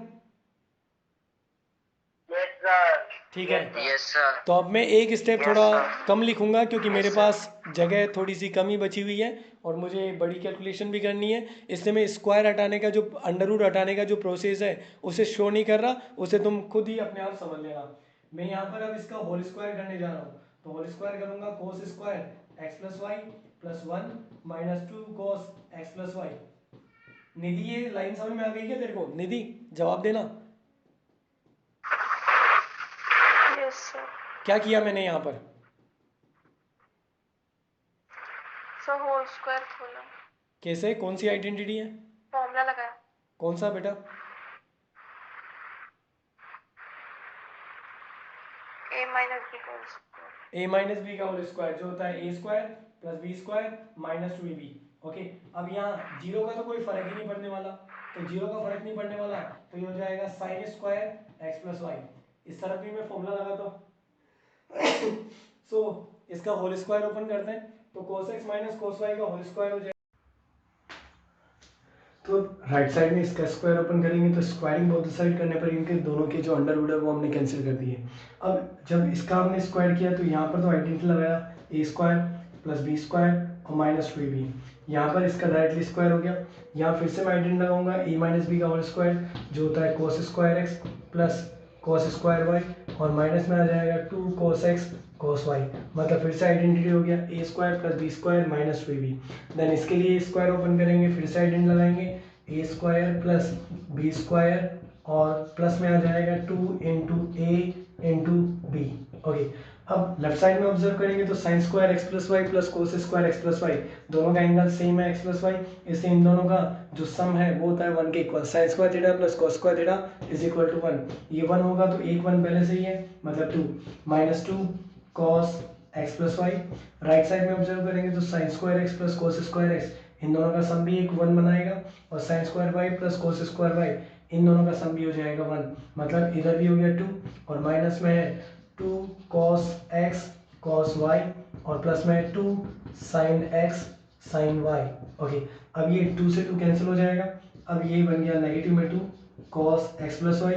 Yes sir. ठीक है, यस सर। तो अब मैं एक स्टेप थोड़ा कम लिखूंगा क्योंकि मेरे पास जगह थोड़ी सी कमी बची हुई है और मुझे बड़ी कैलकुलेशन भी करनी है, इसलिए मैं स्क्वायर हटाने का जो अंडर रूट हटाने का जो प्रोसेस है उसे शो नहीं कर रहा, उसे तुम खुद ही अपने आप समझ लेना। मैं यहाँ पर अब इसका होल स्क्वायर करने जा रहा हूँ, तो होल स्क्वायर करूंगा cos square x plus Y plus 1 minus 2 cos X plus Y. Nidhi, ये लाइन समझ में आ गई क्या तेरे को? निधि जवाब देना। Yes sir. क्या किया मैंने यहाँ पर? सर होल स्क्वायर खोला, कैसे, कौन सी आइडेंटिटी है? फॉर्मूला लगाया। कौन सा बेटा? a minus b whole square. a minus b का होल स्क्वायर जो होता है a square plus b square minus 2ab। Okay, अब यहाँ जीरो का तो कोई फर्क ही नहीं पड़ने वाला, तो जीरो का फर्क नहीं पड़ने वाला, तो ये हो जाएगा sine square x plus y. इस तरफ भी मैं फॉर्मूला लगाता हूँ। सो इसका होल स्क्वायर ओपन करते हैं, तो cos x minus cos y का होल स्क्वायर हो जाएगा। तो राइट साइड में इसका स्क्वायर ओपन करेंगे तो स्क्वायरिंग बोथ साइड करने पर इनके दोनों के जो अंडर रूट है वो हमने कैंसिल कर दिए। अब जब इसका हमने स्क्वायर किया तो यहाँ पर तो आइडेंटिटी लगाया a square plus b square और माइनस 2ab, यहाँ पर इसका डायरेक्टली स्क्वायर हो गया। यहाँ फिर से मैं आइडेंटिटी लगाऊंगा a माइनस बी का होल स्क्वायर जो होता है cos square x plus cos square y, और माइनस में आ जाएगा 2 cos x cos y, मतलब फिर से आइडेंटिटी हो गया a square plus b square minus 2ab। Then इसके लिए स्क्वायर ओपन करेंगे, फिर से आइडेंटिटी लगाएंगे a square plus b square और प्लस में आ जाएगा 2 into a into b. Okay, अब लेफ्ट साइड में ऑब्जर्व करेंगे तो sine square x plus Y plus cos square x plus y, दोनों का एंगल सेम है एक्स प्लस वाई, इसलिए इन दोनों का जो सम है वो होता है 1 के equal. Sine square theta plus cos square theta is equal to 1, ये 1 होगा तो एक 1 पहले से ही है मतलब 2 minus 2 cos x plus Y. Right side में ऑब्जर्व करेंगे तो sine square x plus cos square X, इन दोनों का सम भी एक 1 बनाएगा, और sine square Y plus cos square Y, इन दोनों का सम भी हो जाएगा 1, मतलब इधर भी हो गया 2, और माइनस में है 2 cos x cos y और प्लस में 2 sin x sin y। Okay, अब ये 2 से 2 कैंसिल हो जाएगा, अब ये बन गया नेगेटिव में 2 कॉस एक्स प्लस वाई।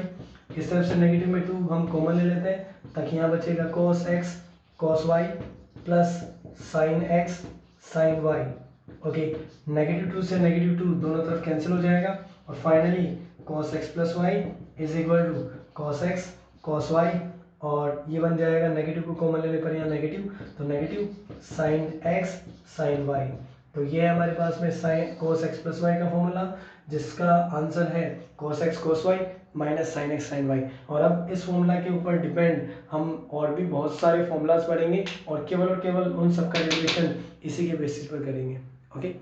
इस तरफ से नेगेटिव में 2 हम कॉमन ले लेते हैं ताकि यहाँ बचेगा cos x cos y plus sine x sine y. Okay, negative 2 से नेगेटिव 2 दोनों तरफ कैंसिल हो जाएगा और finally cos x plus y is equal to cos x cos y, और ये बन जाएगा नेगेटिव को कॉमन लेने पर यहाँ नेगेटिव, तो negative sine x sine Y. तो ये है हमारे पास में sine cos X plus Y का फॉर्मूला, जिसका आंसर है cos X cos Y minus sine x sine Y. और अब इस फॉर्मूला के ऊपर डिपेंड हम और भी बहुत सारे फॉर्मूलाज पढ़ेंगे और केवल उन सब का डेरिवेशन इसी के बेसिस पर करेंगे। ओके।